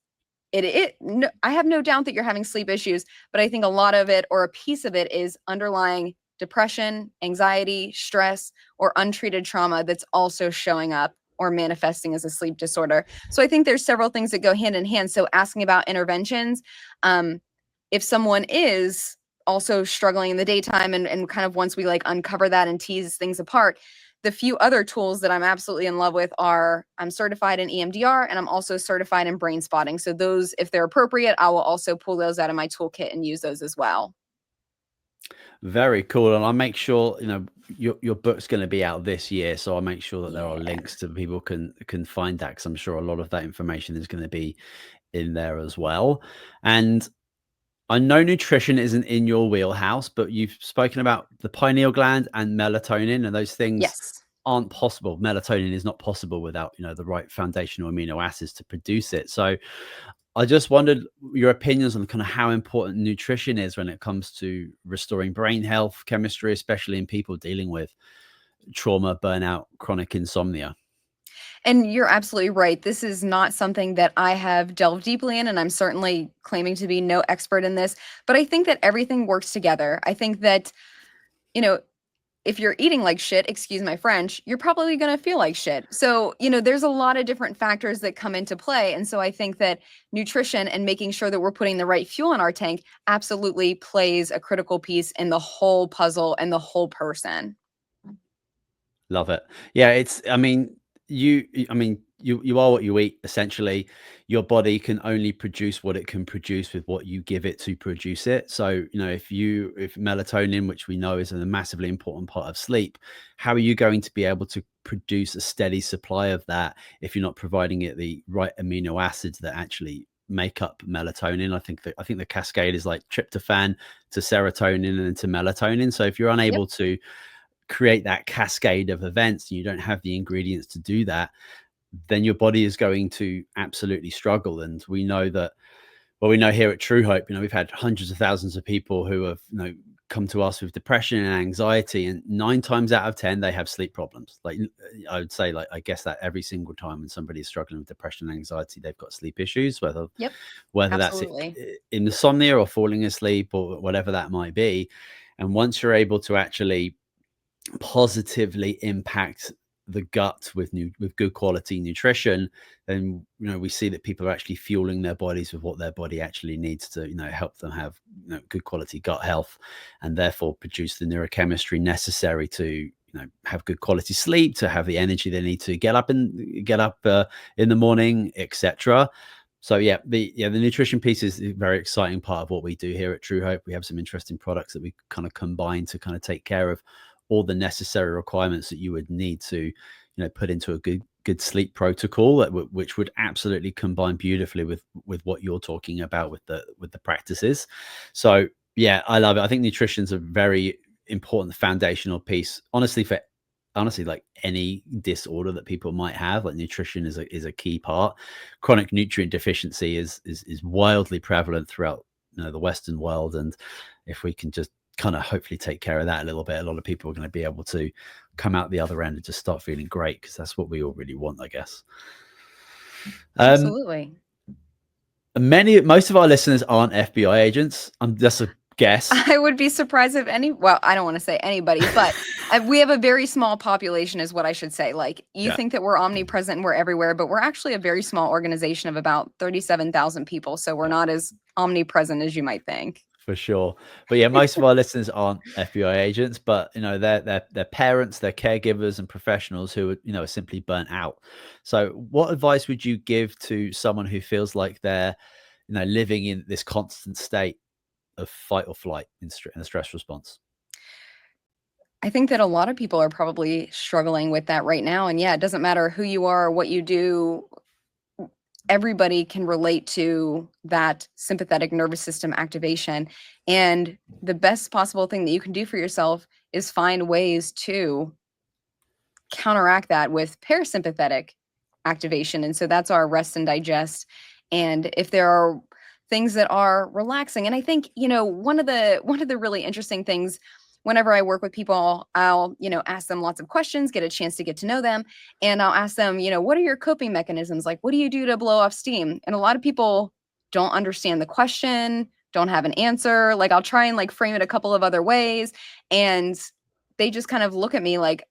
no, I have no doubt that you're having sleep issues, but I think a lot of it or a piece of it is underlying depression, anxiety, stress, or untreated trauma that's also showing up or manifesting as a sleep disorder. So I think there's several things that go hand in hand. So asking about interventions, um, if someone is also struggling in the daytime and kind of once we like uncover that and tease things apart, the few other tools that I'm absolutely in love with are I'm certified in EMDR and I'm also certified in brain spotting. So those, if they're appropriate, I will also pull those out of my toolkit and use those as well. Very cool. And I'll make sure, your book's going to be out this year. So I'll make sure that there are Yeah. links to people can find that, because I'm sure a lot of that information is going to be in there as well. And I know nutrition isn't in your wheelhouse, but you've spoken about the pineal gland and melatonin, and those things Yes. aren't possible. Melatonin is not possible without, the right foundational amino acids to produce it. So I just wondered your opinions on kind of how important nutrition is when it comes to restoring brain health, chemistry, especially in people dealing with trauma, burnout, chronic insomnia. And you're absolutely right. This is not something that I have delved deeply in, and I'm certainly claiming to be no expert in this, but I think that everything works together. I think that, you know, if you're eating like shit, excuse my French, you're probably going to feel like shit. So, there's a lot of different factors that come into play. And so I think that nutrition and making sure that we're putting the right fuel in our tank absolutely plays a critical piece in the whole puzzle and the whole person. Love it. Yeah, you are what you eat, essentially. Your body can only produce what it can produce with what you give it to produce it. So, if melatonin, which we know is a massively important part of sleep, how are you going to be able to produce a steady supply of that if you're not providing it the right amino acids that actually make up melatonin? I think the cascade is like tryptophan to serotonin and to melatonin. So if you're Yep. unable to create that cascade of events and you don't have the ingredients to do that, then your body is going to absolutely struggle. And we know that, well, we know here at Truehope, we've had hundreds of thousands of people who have, come to us with depression and anxiety, and 9 times out of 10 they have sleep problems. Like, I would say, like, I guess that every single time when somebody is struggling with depression and anxiety, they've got sleep issues, whether Yep. that's Absolutely. insomnia or falling asleep or whatever that might be. And once you're able to actually positively impact the gut with good quality nutrition, then we see that people are actually fueling their bodies with what their body actually needs to help them have good quality gut health, and therefore produce the neurochemistry necessary to have good quality sleep, to have the energy they need to get up in the morning, etc. So the nutrition piece is a very exciting part of what we do here at Truehope. We have some interesting products that we kind of combine to kind of take care of all the necessary requirements that you would need to put into a good sleep protocol, which would absolutely combine beautifully with what you're talking about with the practices. So I love it. I think nutrition is a very important foundational piece, honestly, like any disorder that people might have. Like, nutrition is a key part. Chronic nutrient deficiency is wildly prevalent throughout the Western world, and if we can just kind of hopefully take care of that a little bit, a lot of people are going to be able to come out the other end and just start feeling great, because that's what we all really want, I guess. Absolutely. Most of our listeners aren't FBI agents. That's a guess. I would be surprised if I don't want to say anybody, but we have a very small population is what I should say. Like, you think that we're omnipresent and we're everywhere, but we're actually a very small organization of about 37,000 people. So we're not as omnipresent as you might think. For sure. But most of our listeners aren't FBI agents, but they're parents, they're caregivers and professionals who are simply burnt out. So what advice would you give to someone who feels like they're living in this constant state of fight or flight in a stress response? I think that a lot of people are probably struggling with that right now. And it doesn't matter who you are or what you do. Everybody can relate to that sympathetic nervous system activation. And the best possible thing that you can do for yourself is find ways to counteract that with parasympathetic activation. And so that's our rest and digest. And if there are things that are relaxing, and I think, one of the really interesting things, whenever I work with people, I'll, ask them lots of questions, get a chance to get to know them. And I'll ask them, what are your coping mechanisms? Like, what do you do to blow off steam? And a lot of people don't understand the question, don't have an answer. Like, I'll try and frame it a couple of other ways. And they just kind of look at me like,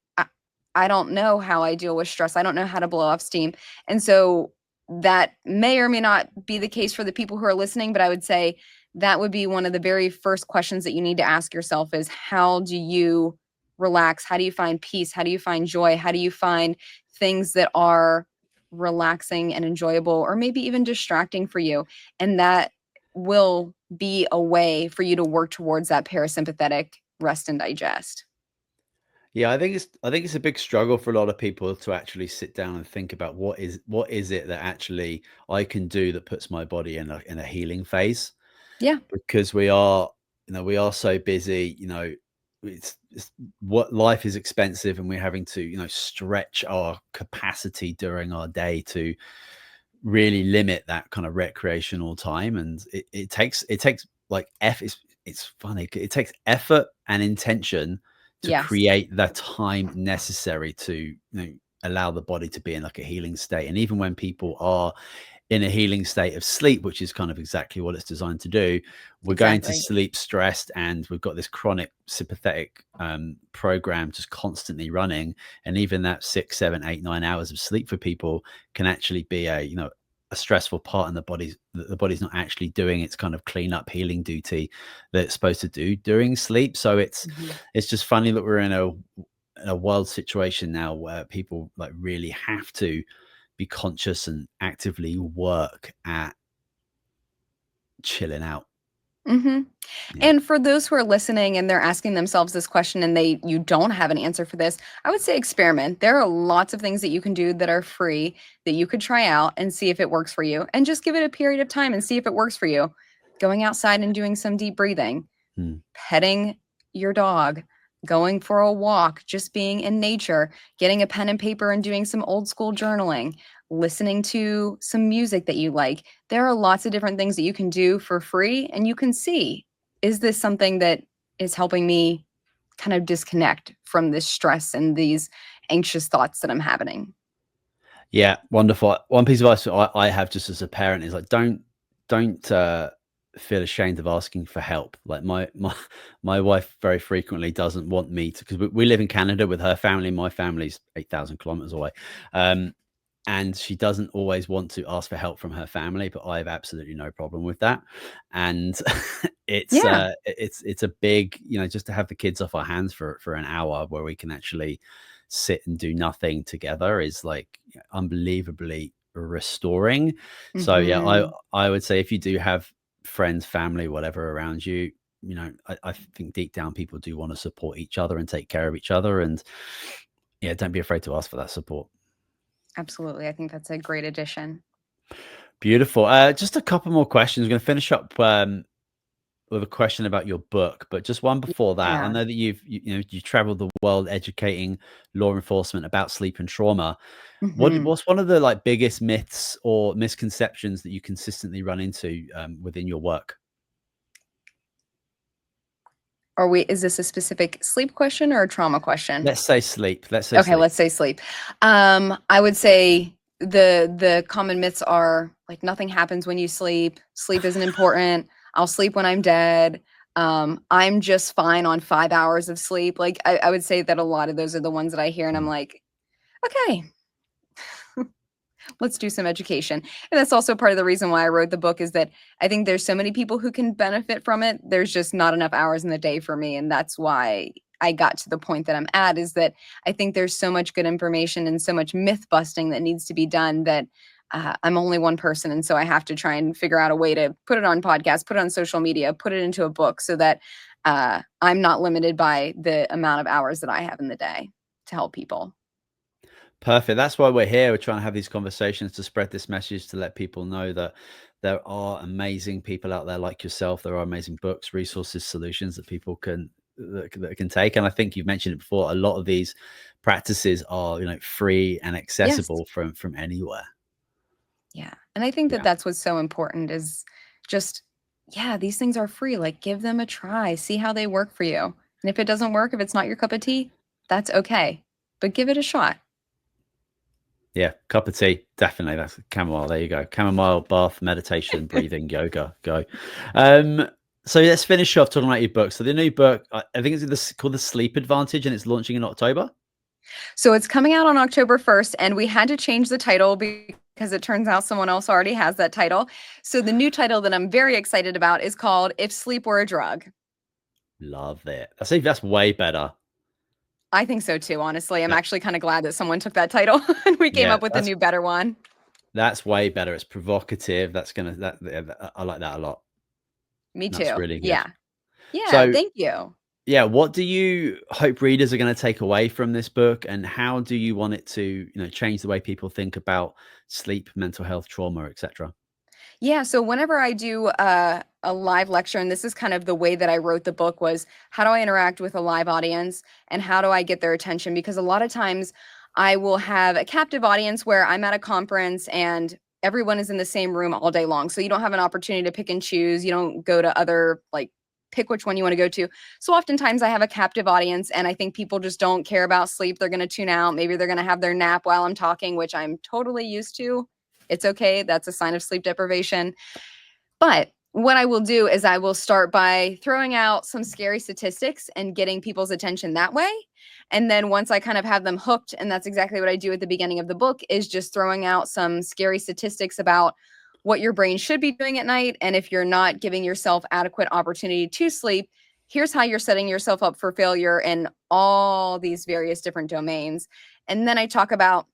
I don't know how I deal with stress. I don't know how to blow off steam. And so that may or may not be the case for the people who are listening, but I would say that would be one of the very first questions that you need to ask yourself is, how do you relax? How do you find peace? How do you find joy? How do you find things that are relaxing and enjoyable, or maybe even distracting for you? And that will be a way for you to work towards that parasympathetic rest and digest. Yeah, I think it's a big struggle for a lot of people to actually sit down and think about what is it that actually I can do that puts my body in a healing phase. Yeah. Because we are so busy, it's what life is expensive, and we're having to stretch our capacity during our day to really limit that kind of recreational time. And it takes like it's funny, it takes effort and intention to Yes. create the time necessary to allow the body to be in like a healing state. And even when people are in a healing state of sleep, which is kind of exactly what it's designed to do, we're going to sleep stressed, and we've got this chronic sympathetic program just constantly running. And even that 6, 7, 8, 9 hours of sleep for people can actually be a stressful part, and the body's not actually doing its kind of clean up healing duty that it's supposed to do during sleep. So it's just funny that we're in a world situation now where people like really have to be conscious and actively work at chilling out. And for those who are listening and they're asking themselves this question and you don't have an answer for this, I would say experiment. There are lots of things that you can do that are free that you could try out and see if it works for you, and just give it a period of time and see if it works for you. Going outside and doing some deep breathing, petting your dog, going for a walk, just being in nature, getting a pen and paper and doing some old school journaling, listening to some music that you like. There are lots of different things that you can do for free, and you can see, is this something that is helping me kind of disconnect from this stress and these anxious thoughts that I'm having. Yeah, wonderful. One piece of advice I have just as a parent is like, don't feel ashamed of asking for help. Like my wife very frequently doesn't want me to, because we live in Canada with her family. My family's 8,000 kilometers away. And she doesn't always want to ask for help from her family, but I have absolutely no problem with that. And Yeah. it's a big, just to have the kids off our hands for an hour where we can actually sit and do nothing together is like unbelievably restoring. So yeah, I Hmm. I would say if you do have friends, family, whatever around you, I think deep down people do want to support each other and take care of each other. And yeah, don't be afraid to ask for that support. Absolutely. I think that's a great addition. Beautiful. Just a couple more questions. We're going to finish up with a question about your book, but just one before that. I Yeah. know that you traveled the world educating law enforcement about sleep and trauma. Hmm. What's one of the like biggest myths or misconceptions that you consistently run into within your work? Is this a specific sleep question or a trauma question? Let's say sleep. Let's say Okay, sleep. let's say sleep. I would say the common myths are like nothing happens when you sleep. Sleep isn't important. I'll sleep when I'm dead. I'm just fine on 5 hours of sleep. Like I would say that a lot of those are the ones that I hear, and I'm Mm. like, okay, let's do some education. And that's also part of the reason why I wrote the book is that I think there's so many people who can benefit from it. There's just not enough hours in the day for me. And that's why I got to the point that I'm at is that I think there's so much good information and so much myth busting that needs to be done that I'm only one person. And so I have to try and figure out a way to put it on podcasts, put it on social media, put it into a book so that I'm not limited by the amount of hours that I have in the day to help people. Perfect. That's why we're here. We're trying to have these conversations to spread this message to let people know that there are amazing people out there like yourself. There are amazing books, resources, solutions that people that can take. And I think you've mentioned it before. A lot of these practices are, free and Yes. accessible from anywhere. Yeah. And I think that Yeah. that's what's so important is just, yeah, these things are free. Like, give them a try, see how they work for you. And if it doesn't work, if it's not your cup of tea, that's okay. But give it a shot. Yeah, cup of tea, definitely. That's chamomile. There you go. Chamomile, bath, meditation, breathing, yoga. Go. Um, so let's finish off talking about your book. So the new book, I think it's called The Sleep Advantage, and it's launching in October. So it's coming out on October 1st, and we had to change the title because it turns out someone else already has that title. So the new title that I'm very excited about is called If Sleep Were a Drug. Love it. I see that's way better. I think so too, honestly. I'm Yeah, actually kind of glad that someone took that title and we came yeah, up with a new, better one. that's way better. It's provocative. I like that a lot. Me That's too. really good. Yeah. Yeah. So Thank you. yeah, what do you hope readers are going to take away from this book, and how do you want it to, change the way people think about sleep, mental health, trauma, etc.? Yeah, so whenever I do a live lecture, and this is kind of the way that I wrote the book was how do I interact with a live audience and how do I get their attention? Because a lot of times I will have a captive audience where I'm at a conference and everyone is in the same room all day long. So you don't have an opportunity to pick and choose. You don't go to other like pick which one you want to go to. So oftentimes I have a captive audience and I think people just don't care about sleep. They're going to tune out. Maybe they're going to have their nap while I'm talking, which I'm totally used to. It's okay. That's a sign of sleep deprivation. But what I will do is I will start by throwing out some scary statistics and getting people's attention that way. And then once I kind of have them hooked, and that's exactly what I do at the beginning of the book, is just throwing out some scary statistics about what your brain should be doing at night. And if you're not giving yourself adequate opportunity to sleep, here's how you're setting yourself up for failure in all these various different domains. And then I talk about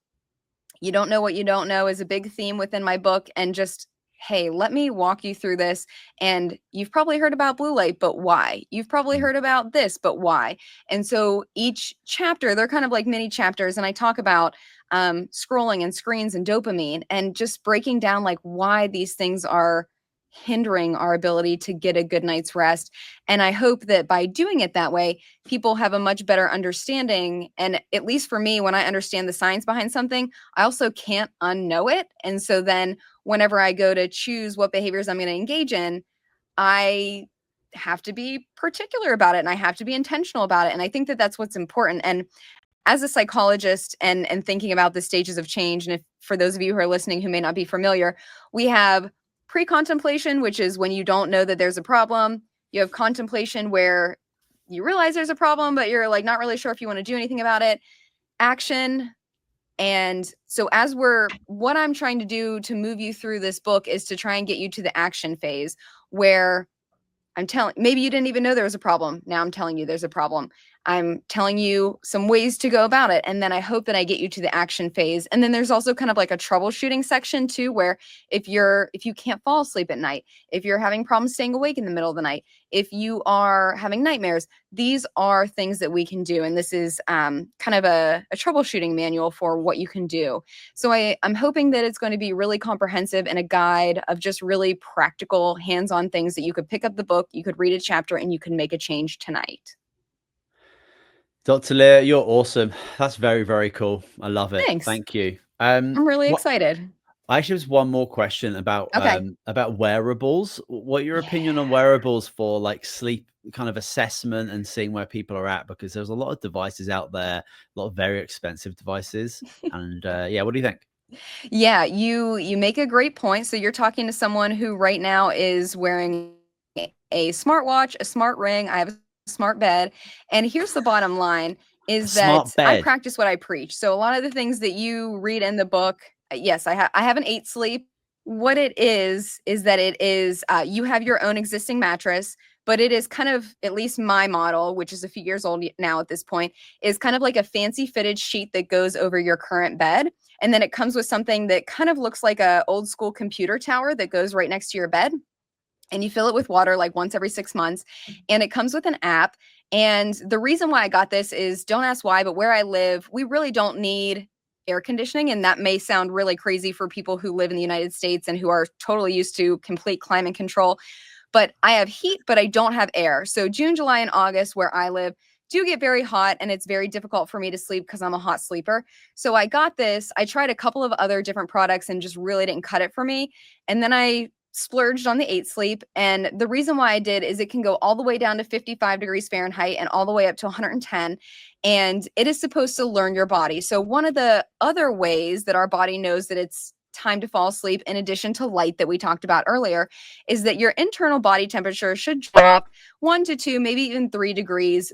you don't know what you don't know is a big theme within my book. And just, hey, let me walk you through this. And you've probably heard about blue light, but why? You've probably Mm. heard about this, but why? And so each chapter, they're kind of like mini chapters. And I talk about scrolling and screens and dopamine and just breaking down like why these things are hindering our ability to get a good night's rest. And I hope that by doing it that way, people have a much better understanding. And at least for me, when I understand the science behind something, I also can't unknow it. And so then whenever I go to choose what behaviors I'm going to engage in, I have to be particular about it and I have to be intentional about it. And I think that that's what's important. And as a psychologist and thinking about the stages of change, and if for those of you who are listening who may not be familiar, we have pre-contemplation, which is when you don't know that there's a problem. You have contemplation where you realize there's a problem, but you're like not really sure if you want to do anything about it. Action. And so what I'm trying to do to move you through this book is to try and get you to the action phase where maybe you didn't even know there was a problem. Now I'm telling you there's a problem. I'm telling you some ways to go about it. And then I hope that I get you to the action phase. And then there's also kind of like a troubleshooting section too, where if you can't fall asleep at night, if you're having problems staying awake in the middle of the night, if you are having nightmares, these are things that we can do. And this is kind of a troubleshooting manual for what you can do. So I'm hoping that it's going to be really comprehensive and a guide of just really practical hands-on things that you could pick up the book, you could read a chapter, and you can make a change tonight. Dr. Leah, you're awesome. That's very, very cool. I love it. Thanks. Thank you. I'm really excited. I actually have one more question about wearables. What your opinion on wearables for like sleep kind of assessment and seeing where people are at? Because there's a lot of devices out there, a lot of very expensive devices. And what do you think? Yeah, you make a great point. So you're talking to someone who right now is wearing a smartwatch, a smart ring. I have a smart bed. And here's the bottom line is that I practice what I preach. So a lot of the things that you read in the book, yes, I have an 8 sleep. What it is that it is, you have your own existing mattress, but it is kind of, at least my model, which is a few years old now at this point, is kind of like a fancy fitted sheet that goes over your current bed. And then it comes with something that kind of looks like a old school computer tower that goes right next to your bed. And you fill it with water like once every 6 months. And it comes with an app. And the reason why I got this is, don't ask why, but where I live, we really don't need air conditioning. And that may sound really crazy for people who live in the United States and who are totally used to complete climate control. But I have heat, but I don't have air. So June, July, and August, where I live, do get very hot, and it's very difficult for me to sleep because I'm a hot sleeper. So I got this. I tried a couple of other different products and just really didn't cut it for me. And then I splurged on the 8 sleep. And the reason why I did is it can go all the way down to 55 degrees Fahrenheit and all the way up to 110. And it is supposed to learn your body. So one of the other ways that our body knows that it's time to fall asleep, in addition to light that we talked about earlier, is that your internal body temperature should drop 1 to 2, maybe even 3 degrees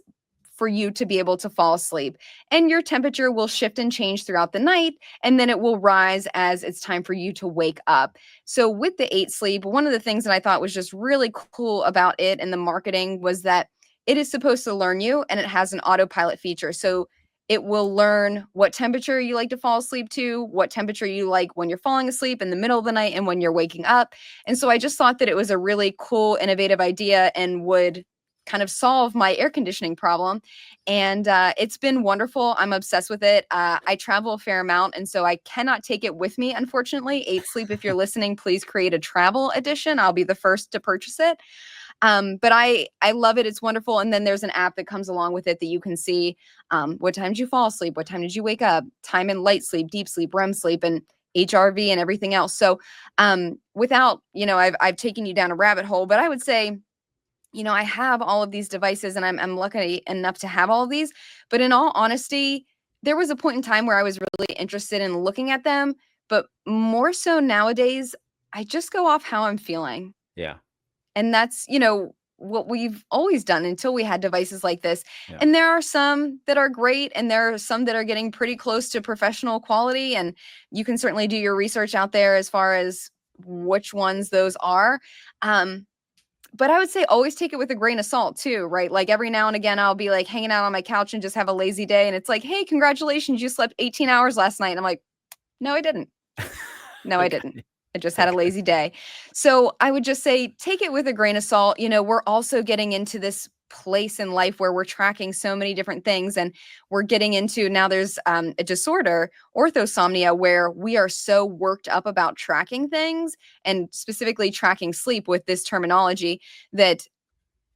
for you to be able to fall asleep. And your temperature will shift and change throughout the night, and then it will rise as it's time for you to wake up. So with the 8 sleep, one of the things that I thought was just really cool about it and the marketing was that it is supposed to learn you, and it has an autopilot feature. So it will learn what temperature you like to fall asleep to, what temperature you like when you're falling asleep in the middle of the night and when you're waking up. And so I just thought that it was a really cool, innovative idea and would kind of solve my air conditioning problem. And it's been wonderful. I'm obsessed with it. I travel a fair amount, and so I cannot take it with me, unfortunately. 8 sleep, if you're listening, please create a travel edition. I'll be the first to purchase it. But I love it. It's wonderful. And then there's an app that comes along with it that you can see what time did you fall asleep, what time did you wake up, time in light sleep, deep sleep, REM sleep, and HRV and everything else. So without, I've taken you down a rabbit hole, but I would say, I have all of these devices, and I'm lucky enough to have all of these. But in all honesty, there was a point in time where I was really interested in looking at them. But more so nowadays, I just go off how I'm feeling. Yeah. And that's, what we've always done until we had devices like this. Yeah. And there are some that are great, and there are some that are getting pretty close to professional quality. And you can certainly do your research out there as far as which ones those are. But I would say always take it with a grain of salt too, right? Like every now and again, I'll be like hanging out on my couch and just have a lazy day. And it's like, hey, congratulations, you slept 18 hours last night. And I'm like, no, I didn't. No, I didn't. I just had a lazy day. So I would just say, take it with a grain of salt. We're also getting into this place in life where we're tracking so many different things, and we're getting into, now there's a disorder, orthosomnia, where we are so worked up about tracking things, and specifically tracking sleep with this terminology, that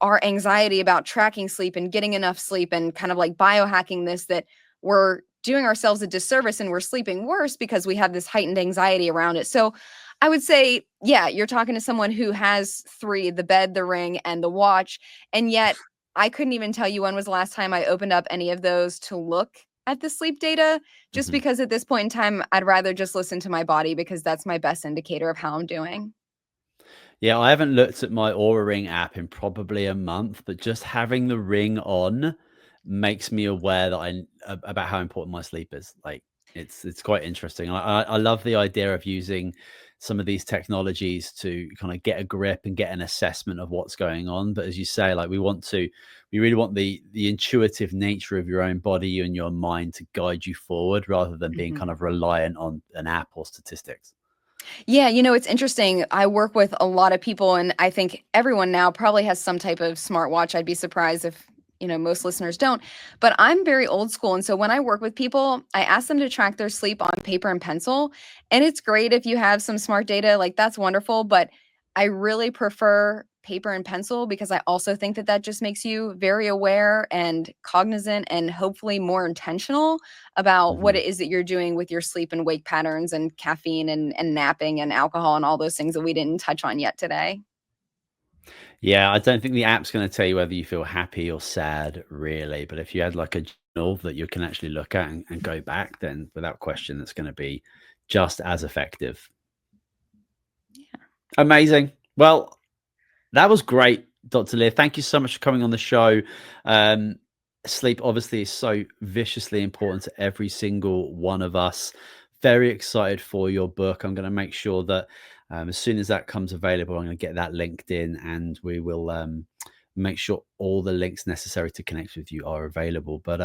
our anxiety about tracking sleep and getting enough sleep and kind of like biohacking this, that we're doing ourselves a disservice and we're sleeping worse because we have this heightened anxiety around it. So I would say, yeah, you're talking to someone who has 3, the bed, the ring, and the watch, and yet I couldn't even tell you when was the last time I opened up any of those to look at the sleep data, just Mhm. because at this point in time, I'd rather just listen to my body because that's my best indicator of how I'm doing. Yeah, I haven't looked at my Aura Ring app in probably a month, but just having the ring on makes me aware that about how important my sleep is. Like it's quite interesting. I love the idea of using some of these technologies to kind of get a grip and get an assessment of what's going on. But as you say, like we really want the intuitive nature of your own body and your mind to guide you forward rather than being Mhm. kind of reliant on an app or statistics. Yeah, it's interesting. I work with a lot of people, and I think everyone now probably has some type of smartwatch. I'd be surprised if, most listeners don't. But I'm very old school. And so when I work with people, I ask them to track their sleep on paper and pencil. And it's great if you have some smart data, like that's wonderful. But I really prefer paper and pencil because I also think that that just makes you very aware and cognizant and hopefully more intentional about what Mhm. it is that you're doing with your sleep and wake patterns and caffeine and napping and alcohol and all those things that we didn't touch on yet today. Yeah, I don't think the app's going to tell you whether you feel happy or sad, really. But if you had like a journal that you can actually look at and go back, then without question, that's going to be just as effective. Amazing. Well, that was great, Dr. Leah. Thank you so much for coming on the show. Um, Sleep obviously is so viciously important to every single one of us. Very excited for your book. I'm going to make sure that as soon as that comes available, I'm going to get that linked in and we will make sure all the links necessary to connect with you are available. But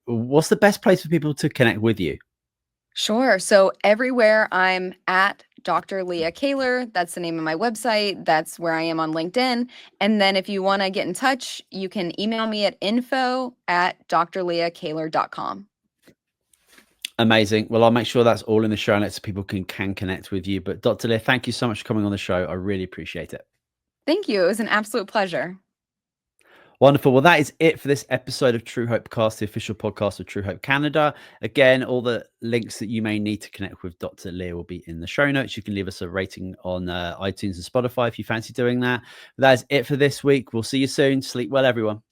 what's the best place for people to connect with you? Sure. So everywhere I'm at Dr. Leah Kaylor, that's the name of my website. That's where I am on LinkedIn. And then if you want to get in touch, you can email me at info@drleahkaylor.com. Amazing. Well, I'll make sure that's all in the show notes so people can connect with you. But Dr. Leah, thank you so much for coming on the show. I really appreciate it. Thank you. It was an absolute pleasure. Wonderful. Well, that is it for this episode of True Hope Cast, the official podcast of True Hope Canada. Again, all the links that you may need to connect with Dr. Leah will be in the show notes. You can leave us a rating on iTunes and Spotify if you fancy doing that. But that is it for this week. We'll see you soon. Sleep well, everyone.